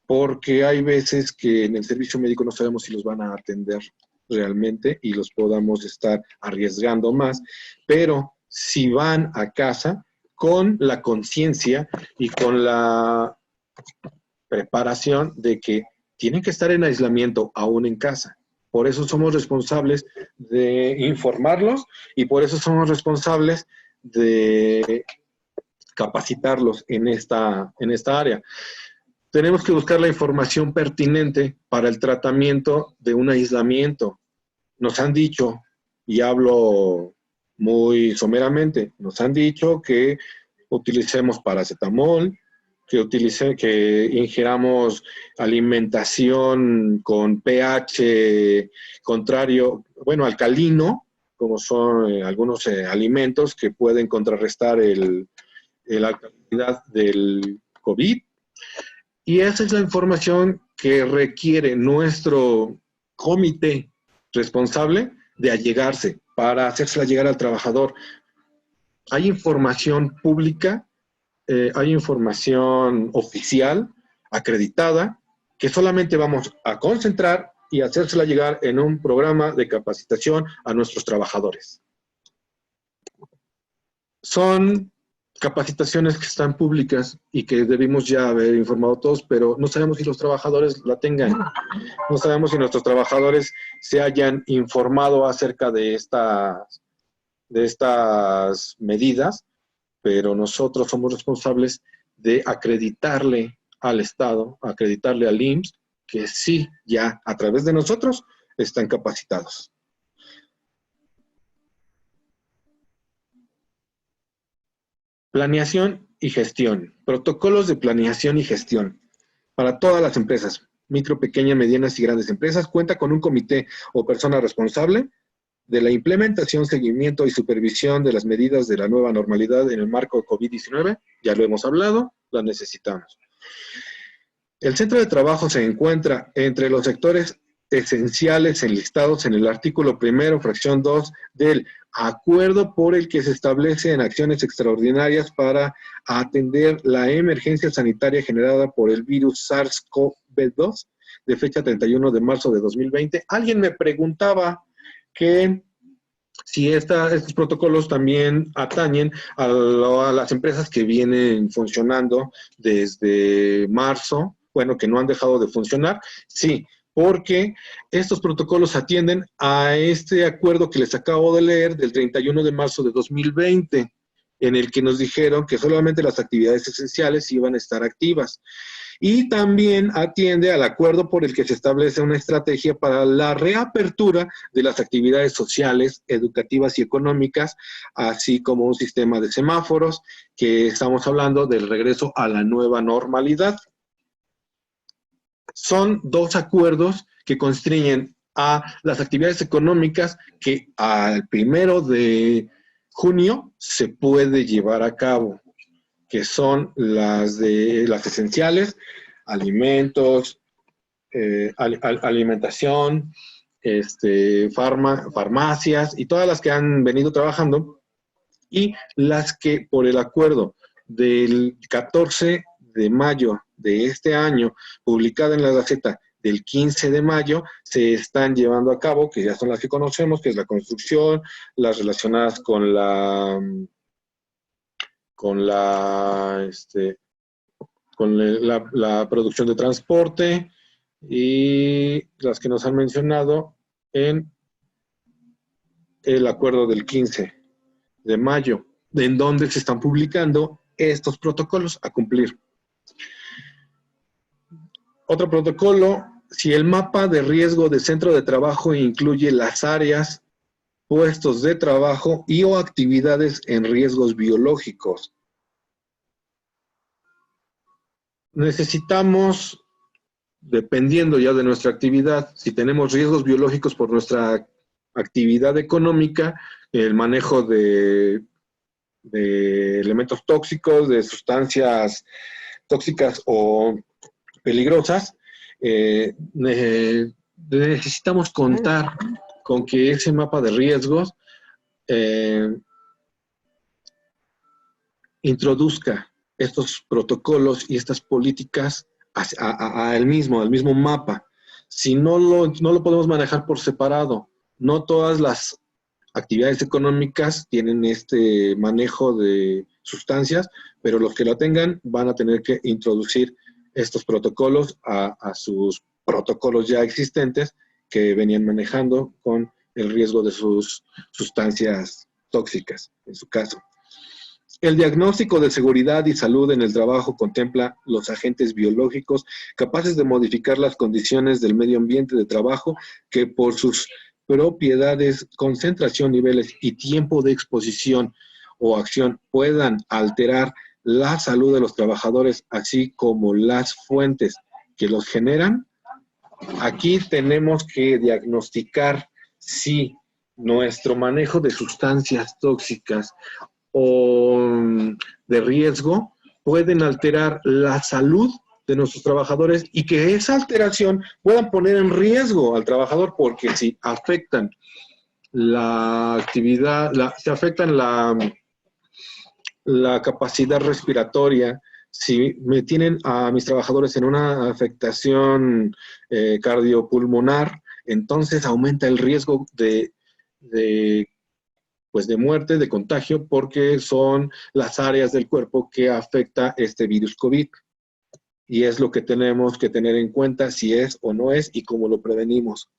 Porque hay veces que en el servicio médico no sabemos si los van a atender realmente y los podamos estar arriesgando más, pero si van a casa con la conciencia y con la preparación de que tienen que estar en aislamiento aún en casa. Por eso somos responsables de informarlos y por eso somos responsables de capacitarlos en esta área. Tenemos que buscar la información pertinente para el tratamiento de un aislamiento. Nos han dicho, y hablo muy someramente, nos han dicho que utilicemos paracetamol, que ingiramos alimentación con pH contrario, bueno, alcalino, como son algunos alimentos que pueden contrarrestar la alcalinidad del COVID. Y esa es la información que requiere nuestro comité responsable de allegarse para hacérsela llegar al trabajador. Hay información pública, hay información oficial, acreditada, que solamente vamos a concentrar y hacérsela llegar en un programa de capacitación a nuestros trabajadores. Son capacitaciones que están públicas y que debimos ya haber informado todos, pero no sabemos si los trabajadores la tengan. No sabemos si nuestros trabajadores se hayan informado acerca de estas medidas, pero nosotros somos responsables de acreditarle al Estado, acreditarle al IMSS, que sí, ya a través de nosotros están capacitados. Planeación y gestión. Protocolos de planeación y gestión. Para todas las empresas, micro, pequeñas, medianas y grandes empresas, cuenta con un comité o persona responsable de la implementación, seguimiento y supervisión de las medidas de la nueva normalidad en el marco de COVID-19. Ya lo hemos hablado, la necesitamos. El centro de trabajo se encuentra entre los sectores esenciales enlistados en el artículo 1, fracción 2 del acuerdo por el que se establecen acciones extraordinarias para atender la emergencia sanitaria generada por el virus SARS-CoV-2 de fecha 31 de marzo de 2020. Alguien me preguntaba que si estos protocolos también atañen a las empresas que vienen funcionando desde marzo, bueno, que no han dejado de funcionar. Sí, porque estos protocolos atienden a este acuerdo que les acabo de leer del 31 de marzo de 2020, en el que nos dijeron que solamente las actividades esenciales iban a estar activas. Y también atiende al acuerdo por el que se establece una estrategia para la reapertura de las actividades sociales, educativas y económicas, así como un sistema de semáforos, que estamos hablando del regreso a la nueva normalidad. Son dos acuerdos que constriñen a las actividades económicas que al 1 de junio se puede llevar a cabo, que son las esenciales, alimentos, alimentación, farmacias y todas las que han venido trabajando, y las que por el acuerdo del 14 de mayo de este año, publicada en la Gaceta del 15 de mayo, se están llevando a cabo, que ya son las que conocemos, que es la construcción, las relacionadas con la producción de transporte, y las que nos han mencionado en el acuerdo del 15 de mayo, en donde se están publicando estos protocolos a cumplir. Otro protocolo: si el mapa de riesgo de centro de trabajo incluye las áreas, puestos de trabajo y o actividades en riesgos biológicos. Necesitamos, dependiendo ya de nuestra actividad, si tenemos riesgos biológicos por nuestra actividad económica, el manejo de de elementos tóxicos, de sustancias tóxicas o peligrosas, necesitamos contar con que ese mapa de riesgos introduzca estos protocolos y estas políticas al mismo mapa. Si no lo podemos manejar por separado, no todas las actividades económicas tienen este manejo de sustancias, pero los que lo tengan van a tener que introducir estos protocolos a sus protocolos ya existentes que venían manejando con el riesgo de sus sustancias tóxicas, en su caso. El diagnóstico de seguridad y salud en el trabajo contempla los agentes biológicos capaces de modificar las condiciones del medio ambiente de trabajo que por sus propiedades, concentración, niveles y tiempo de exposición o acción puedan alterar la salud de los trabajadores, así como las fuentes que los generan. Aquí tenemos que diagnosticar si nuestro manejo de sustancias tóxicas o de riesgo pueden alterar la salud de nuestros trabajadores y que esa alteración puedan poner en riesgo al trabajador, porque si afectan la actividad, si afectan la capacidad respiratoria, si me tienen a mis trabajadores en una afectación cardiopulmonar, entonces aumenta el riesgo de muerte, de contagio, porque son las áreas del cuerpo que afecta este virus COVID. Y es lo que tenemos que tener en cuenta si es o no es y cómo lo prevenimos.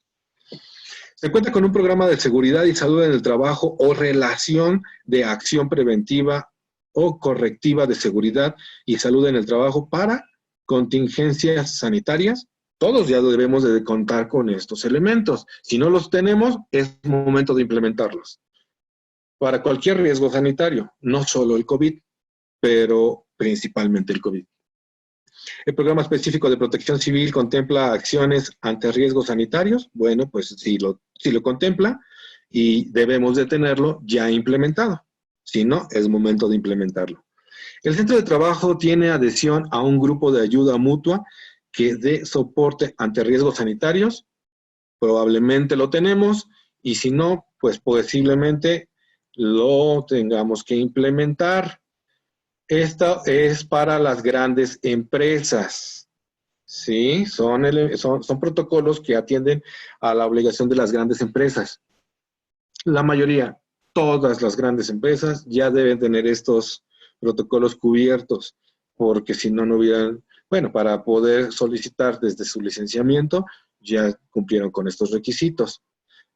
Se cuenta con un programa de seguridad y salud en el trabajo o relación de acción preventiva o correctiva de seguridad y salud en el trabajo para contingencias sanitarias. Todos ya debemos de contar con estos elementos. Si no los tenemos, es momento de implementarlos. Para cualquier riesgo sanitario, no solo el COVID, pero principalmente el COVID. El programa específico de protección civil contempla acciones ante riesgos sanitarios. Bueno, pues sí lo contempla y debemos de tenerlo ya implementado. Si no, es momento de implementarlo. El centro de trabajo tiene adhesión a un grupo de ayuda mutua que dé soporte ante riesgos sanitarios. Probablemente lo tenemos y si no, pues posiblemente lo tengamos que implementar. Esto es para las grandes empresas, ¿sí? Son protocolos que atienden a la obligación de las grandes empresas. La mayoría, todas las grandes empresas ya deben tener estos protocolos cubiertos, porque si no, no hubieran, bueno, para poder solicitar desde su licenciamiento, ya cumplieron con estos requisitos.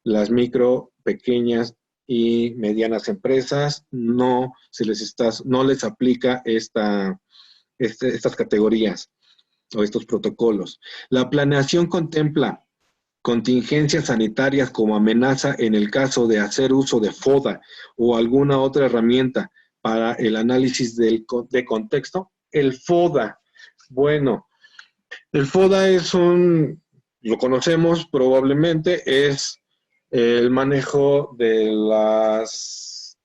Las micro, pequeñas y medianas empresas no les aplica estas categorías o estos protocolos. La planeación contempla contingencias sanitarias como amenaza en el caso de hacer uso de FODA o alguna otra herramienta para el análisis de contexto. El FODA, bueno, el FODA lo conocemos probablemente, es el manejo es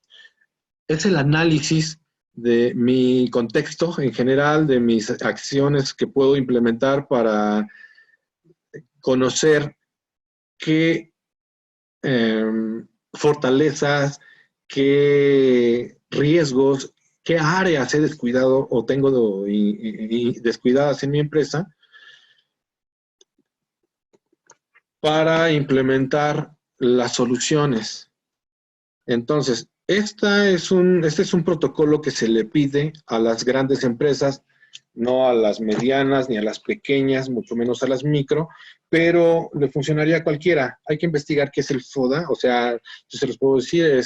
el análisis de mi contexto en general, de mis acciones que puedo implementar para conocer qué fortalezas, qué riesgos, qué áreas he descuidado o tengo descuidadas en mi empresa para implementar las soluciones. Entonces, este es un protocolo que se le pide a las grandes empresas, no a las medianas ni a las pequeñas, mucho menos a las micro, pero le funcionaría a cualquiera. Hay que investigar qué es el FODA, o sea, yo se los puedo decir, el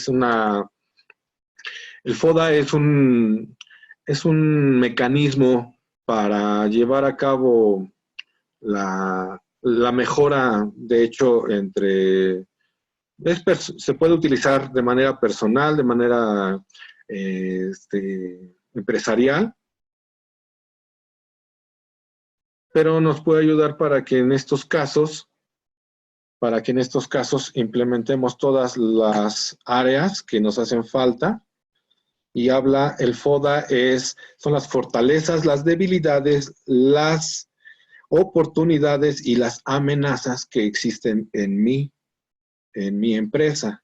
FODA es un mecanismo para llevar a cabo la mejora, de hecho, se puede utilizar de manera personal, de manera empresarial, pero nos puede ayudar para que en estos casos implementemos todas las áreas que nos hacen falta y habla, el FODA son las fortalezas, las debilidades, las oportunidades y las amenazas que existen en mi empresa,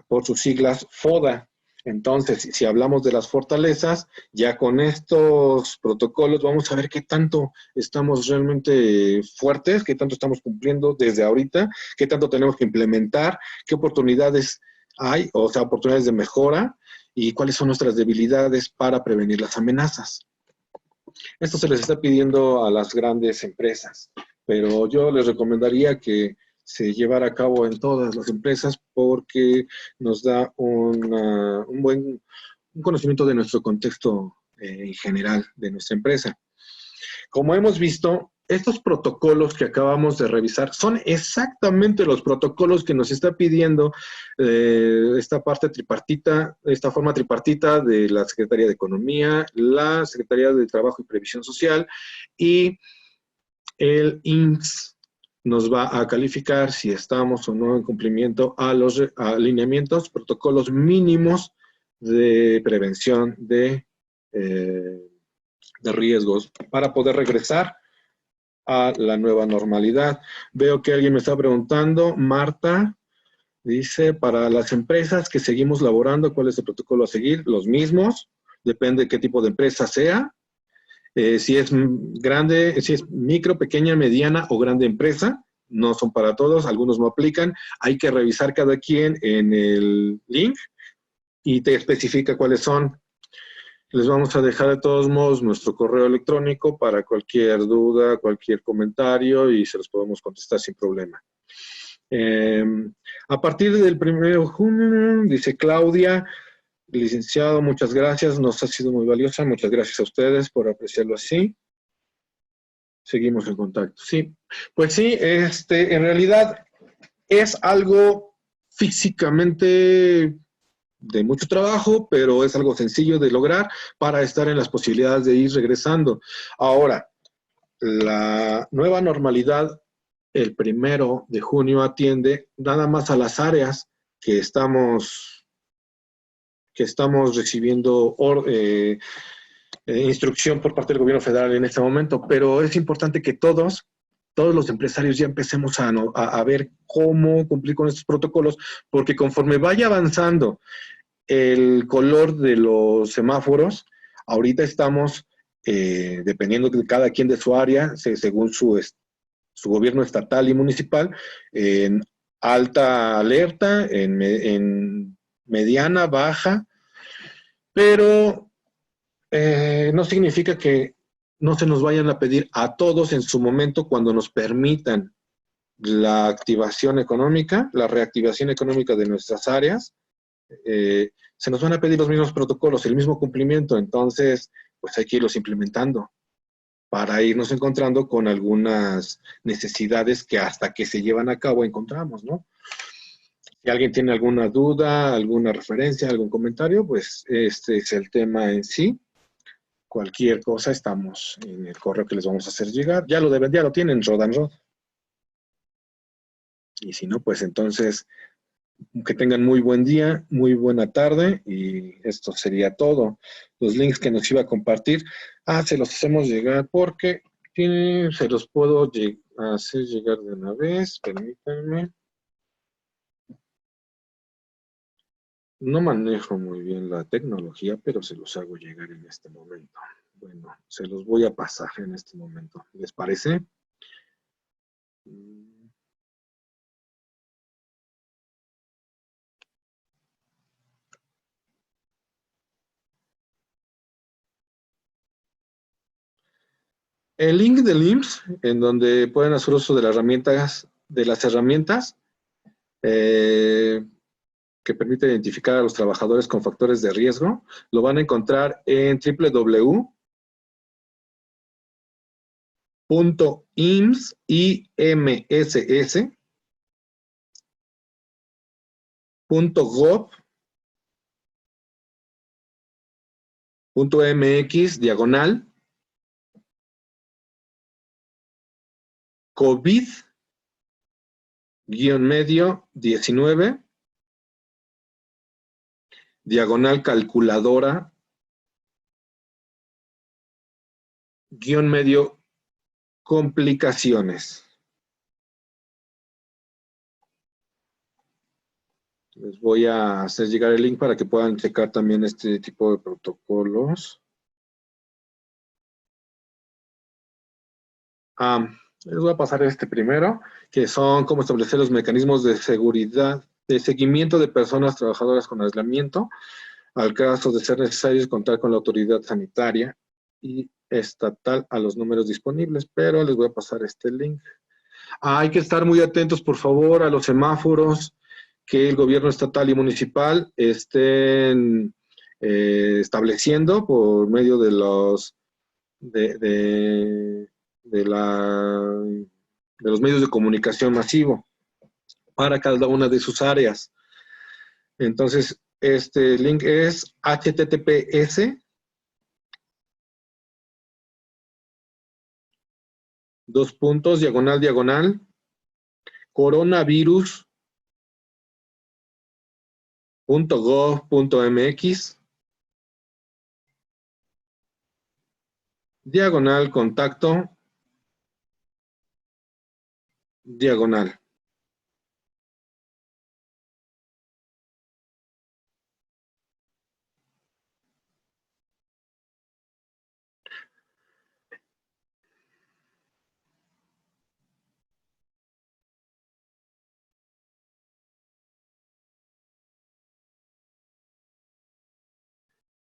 por sus siglas FODA. Entonces, si hablamos de las fortalezas, ya con estos protocolos vamos a ver qué tanto estamos realmente fuertes, qué tanto estamos cumpliendo desde ahorita, qué tanto tenemos que implementar, qué oportunidades hay, o sea, oportunidades de mejora y cuáles son nuestras debilidades para prevenir las amenazas. Esto se les está pidiendo a las grandes empresas, pero yo les recomendaría que se llevara a cabo en todas las empresas porque nos da un buen conocimiento de nuestro contexto en general de nuestra empresa. Como hemos visto, estos protocolos que acabamos de revisar son exactamente los protocolos que nos está pidiendo esta parte tripartita, esta forma tripartita de la Secretaría de Economía, la Secretaría de Trabajo y Previsión Social y el INSS nos va a calificar si estamos o no en cumplimiento a los alineamientos, protocolos mínimos de prevención de riesgos para poder regresar a la nueva normalidad. Veo que alguien me está preguntando, Marta, dice, para las empresas que seguimos laborando, ¿cuál es el protocolo a seguir? Los mismos, depende de qué tipo de empresa sea. Si es grande, si es micro, pequeña, mediana o grande empresa, no son para todos, algunos no aplican. Hay que revisar cada quien en el link y te especifica cuáles son. Les vamos a dejar de todos modos nuestro correo electrónico para cualquier duda, cualquier comentario y se los podemos contestar sin problema. A partir del 1 de junio, dice Claudia, licenciado, muchas gracias, nos ha sido muy valiosa, muchas gracias a ustedes por apreciarlo así. Seguimos en contacto. Sí, pues sí, en realidad es algo físicamente de mucho trabajo, pero es algo sencillo de lograr para estar en las posibilidades de ir regresando. Ahora, la nueva normalidad, el 1 de junio, atiende nada más a las áreas que estamos recibiendo instrucción por parte del gobierno federal en este momento, pero es importante que todos los empresarios ya empecemos a ver cómo cumplir con estos protocolos, porque conforme vaya avanzando el color de los semáforos, ahorita estamos, dependiendo de cada quien de su área, según su gobierno estatal y municipal, en alta alerta, en mediana, baja, pero no significa que no se nos vayan a pedir a todos en su momento cuando nos permitan la activación económica, la reactivación económica de nuestras áreas, se nos van a pedir los mismos protocolos, el mismo cumplimiento, entonces pues hay que irlos implementando para irnos encontrando con algunas necesidades que hasta que se llevan a cabo encontramos, ¿no? Si alguien tiene alguna duda, alguna referencia, algún comentario, pues este es el tema en sí. Cualquier cosa, estamos en el correo que les vamos a hacer llegar. Ya lo tienen, Rodan Rod. Y si no, pues entonces, que tengan muy buen día, muy buena tarde, y esto sería todo. Los links que nos iba a compartir, se los hacemos llegar porque se los puedo hacer llegar de una vez, permítanme. No manejo muy bien la tecnología, pero se los hago llegar en este momento. Bueno, se los voy a pasar en este momento. ¿Les parece? El link del IMSS, en donde pueden hacer uso de las herramientas que permiten identificar a los trabajadores con factores de riesgo, lo van a encontrar en www.ims.gov.mx COVID-19 diagonal calculadora, guión medio complicaciones. Les voy a hacer llegar el link para que puedan checar también este tipo de protocolos. Les voy a pasar este primero, que son cómo establecer los mecanismos de seguridad, de seguimiento de personas trabajadoras con aislamiento, al caso de ser necesario contar con la autoridad sanitaria y estatal a los números disponibles, pero les voy a pasar este link. Hay que estar muy atentos, por favor, a los semáforos que el gobierno estatal y municipal estén estableciendo por medio de los de los medios de comunicación masivo para cada una de sus áreas. Entonces, este link es https // coronavirus.gov.mx /contacto /.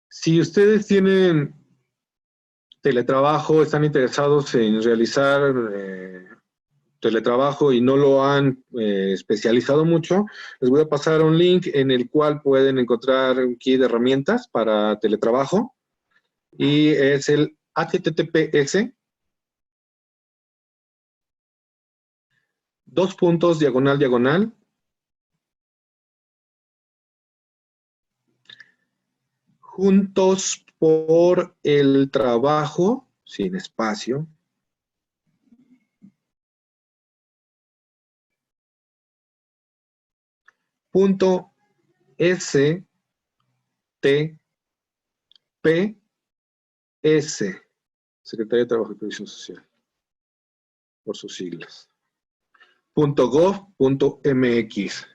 Si ustedes tienen teletrabajo, están interesados en realizar teletrabajo y no lo han especializado mucho, les voy a pasar un link en el cual pueden encontrar un kit de herramientas para teletrabajo y es el https // juntos por el trabajo, sin espacio, .stps, Secretaría de Trabajo y Previsión Social, por sus siglas, .gov.mx.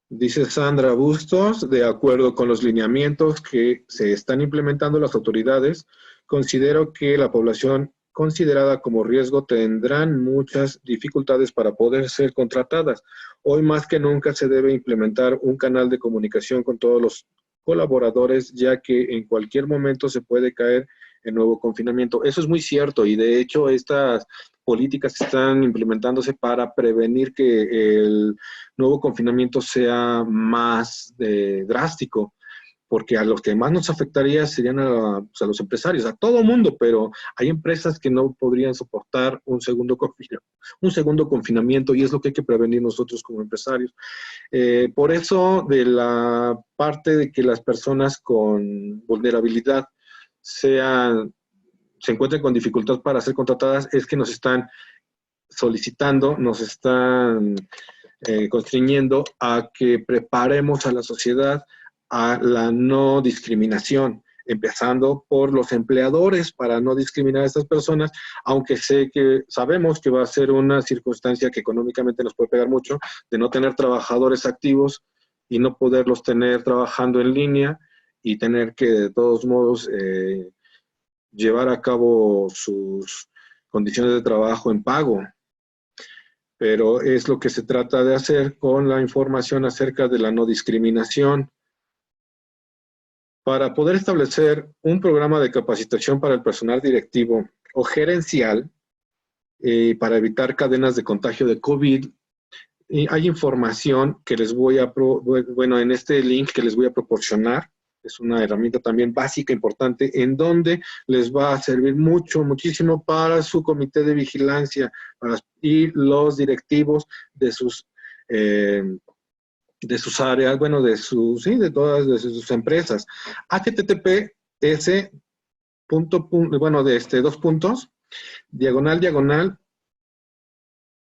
Dice Sandra Bustos, de acuerdo con los lineamientos que se están implementando las autoridades, considero que la población considerada como riesgo tendrán muchas dificultades para poder ser contratadas. Hoy más que nunca se debe implementar un canal de comunicación con todos los colaboradores, ya que en cualquier momento se puede caer en nuevo confinamiento. Eso es muy cierto y de hecho estas políticas están implementándose para prevenir que el nuevo confinamiento sea más drástico, porque a los que más nos afectaría serían pues, a los empresarios, a todo mundo, pero hay empresas que no podrían soportar un segundo confinamiento y es lo que hay que prevenir nosotros como empresarios. Por eso, de la parte de que las personas con vulnerabilidad se encuentren con dificultad para ser contratadas, es que nos están solicitando, nos están constriñendo a que preparemos a la sociedad a la no discriminación, empezando por los empleadores para no discriminar a estas personas, aunque sabemos que va a ser una circunstancia que económicamente nos puede pegar mucho, de no tener trabajadores activos y no poderlos tener trabajando en línea y tener que de todos modos llevar a cabo sus condiciones de trabajo en pago. Pero es lo que se trata de hacer con la información acerca de la no discriminación. Para poder establecer un programa de capacitación para el personal directivo o gerencial, para evitar cadenas de contagio de COVID, hay información que les voy a, en este link que les voy a proporcionar, es una herramienta también básica, importante, en donde les va a servir muchísimo para su comité de vigilancia y los directivos de sus áreas, de todas sus empresas. https //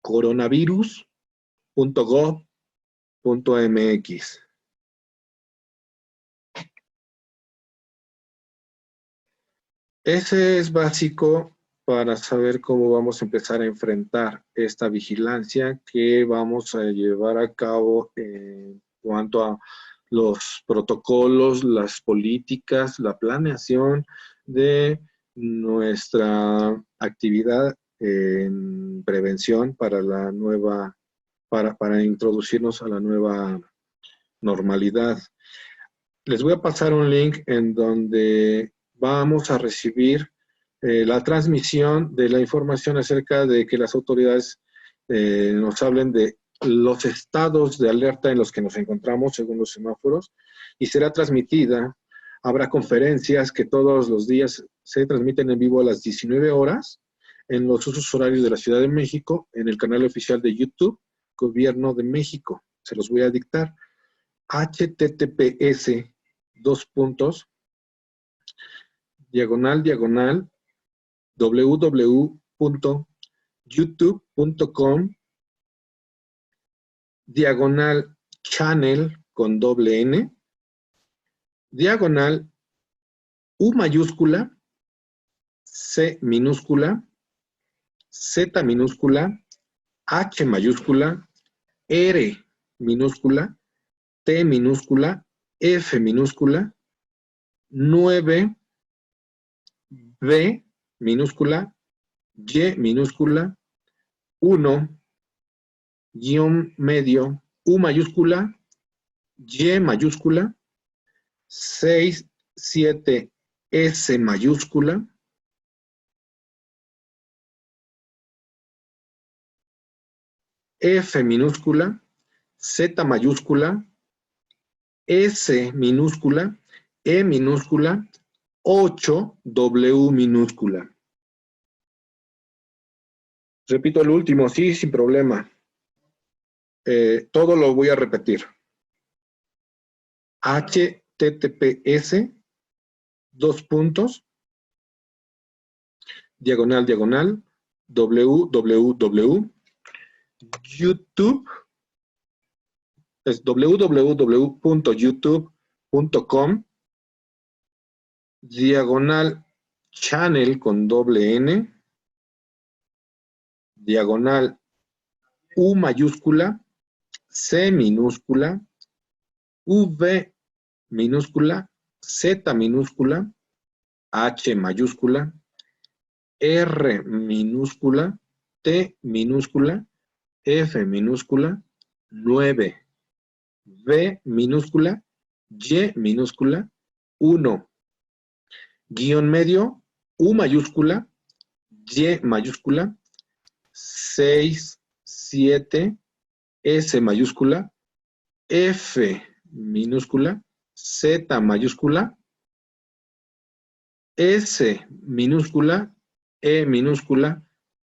coronavirus.gov.mx. Ese es básico para saber cómo vamos a empezar a enfrentar esta vigilancia que vamos a llevar a cabo en cuanto a los protocolos, las políticas, la planeación de nuestra actividad en prevención para la nueva, para introducirnos a la nueva normalidad. Les voy a pasar un link en donde vamos a recibir la transmisión de la información acerca de que las autoridades nos hablen de los estados de alerta en los que nos encontramos según los semáforos y será transmitida. Habrá conferencias que todos los días se transmiten en vivo a las 19 horas en los usos horarios de la Ciudad de México en el canal oficial de YouTube Gobierno de México. Se los voy a dictar. https // www.youtube.com /channel con doble N /U mayúscula C minúscula Z minúscula H mayúscula R minúscula T minúscula F minúscula 9 B minúscula Y minúscula 1 guión medio U mayúscula Y mayúscula 6 7 S mayúscula F minúscula Z mayúscula S minúscula E minúscula 8 W minúscula. Repito el último, sí, sin problema. Todo lo voy a repetir. https www.youtube es www.youtube.com /channel con doble N /U mayúscula C minúscula V minúscula Z minúscula H mayúscula R minúscula T minúscula F minúscula 9 V minúscula Y minúscula 1 guión medio U mayúscula Y mayúscula 6 7 S mayúscula F minúscula Z mayúscula S minúscula E minúscula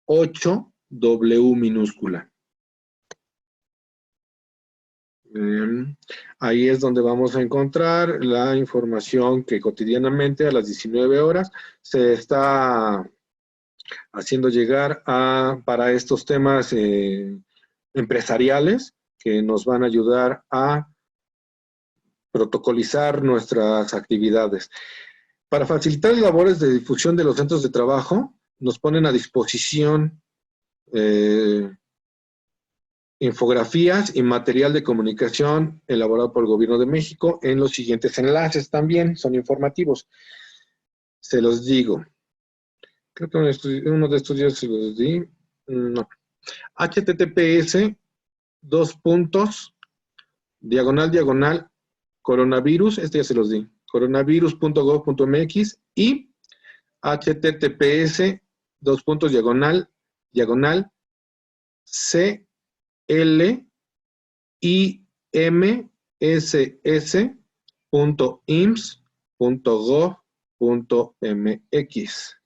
8 W minúscula. Ahí es donde vamos a encontrar la información que cotidianamente a las 19 horas se está haciendo llegar para estos temas empresariales que nos van a ayudar a protocolizar nuestras actividades. Para facilitar las labores de difusión de los centros de trabajo, nos ponen a disposición infografías y material de comunicación elaborado por el Gobierno de México en los siguientes enlaces también, son informativos. Se los digo. Creo que uno de estos días se los di. No. https coronavirus, este ya se los di, coronavirus.gov.mx y https CLIMSS.IMSS.gov.mx.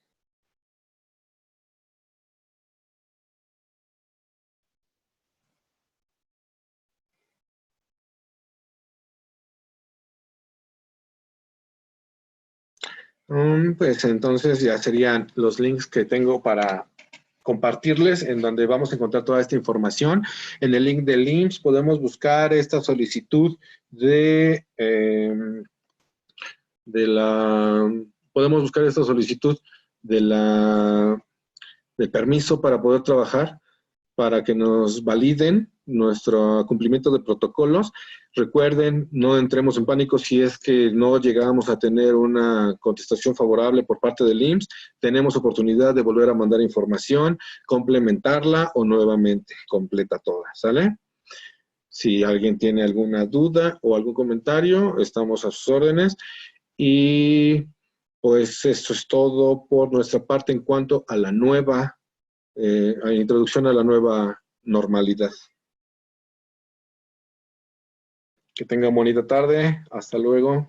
Pues entonces ya serían los links que tengo para compartirles, en donde vamos a encontrar toda esta información. En el link del IMSS podemos buscar esta solicitud podemos buscar esta solicitud del permiso para poder trabajar, para que nos validen nuestro cumplimiento de protocolos. Recuerden, no entremos en pánico si es que no llegamos a tener una contestación favorable por parte del IMSS. Tenemos oportunidad de volver a mandar información, complementarla o nuevamente completa toda, ¿sale? Si alguien tiene alguna duda o algún comentario, estamos a sus órdenes. Y pues eso es todo por nuestra parte en cuanto a la nueva a introducción a la nueva normalidad. Que tengan bonita tarde. Hasta luego.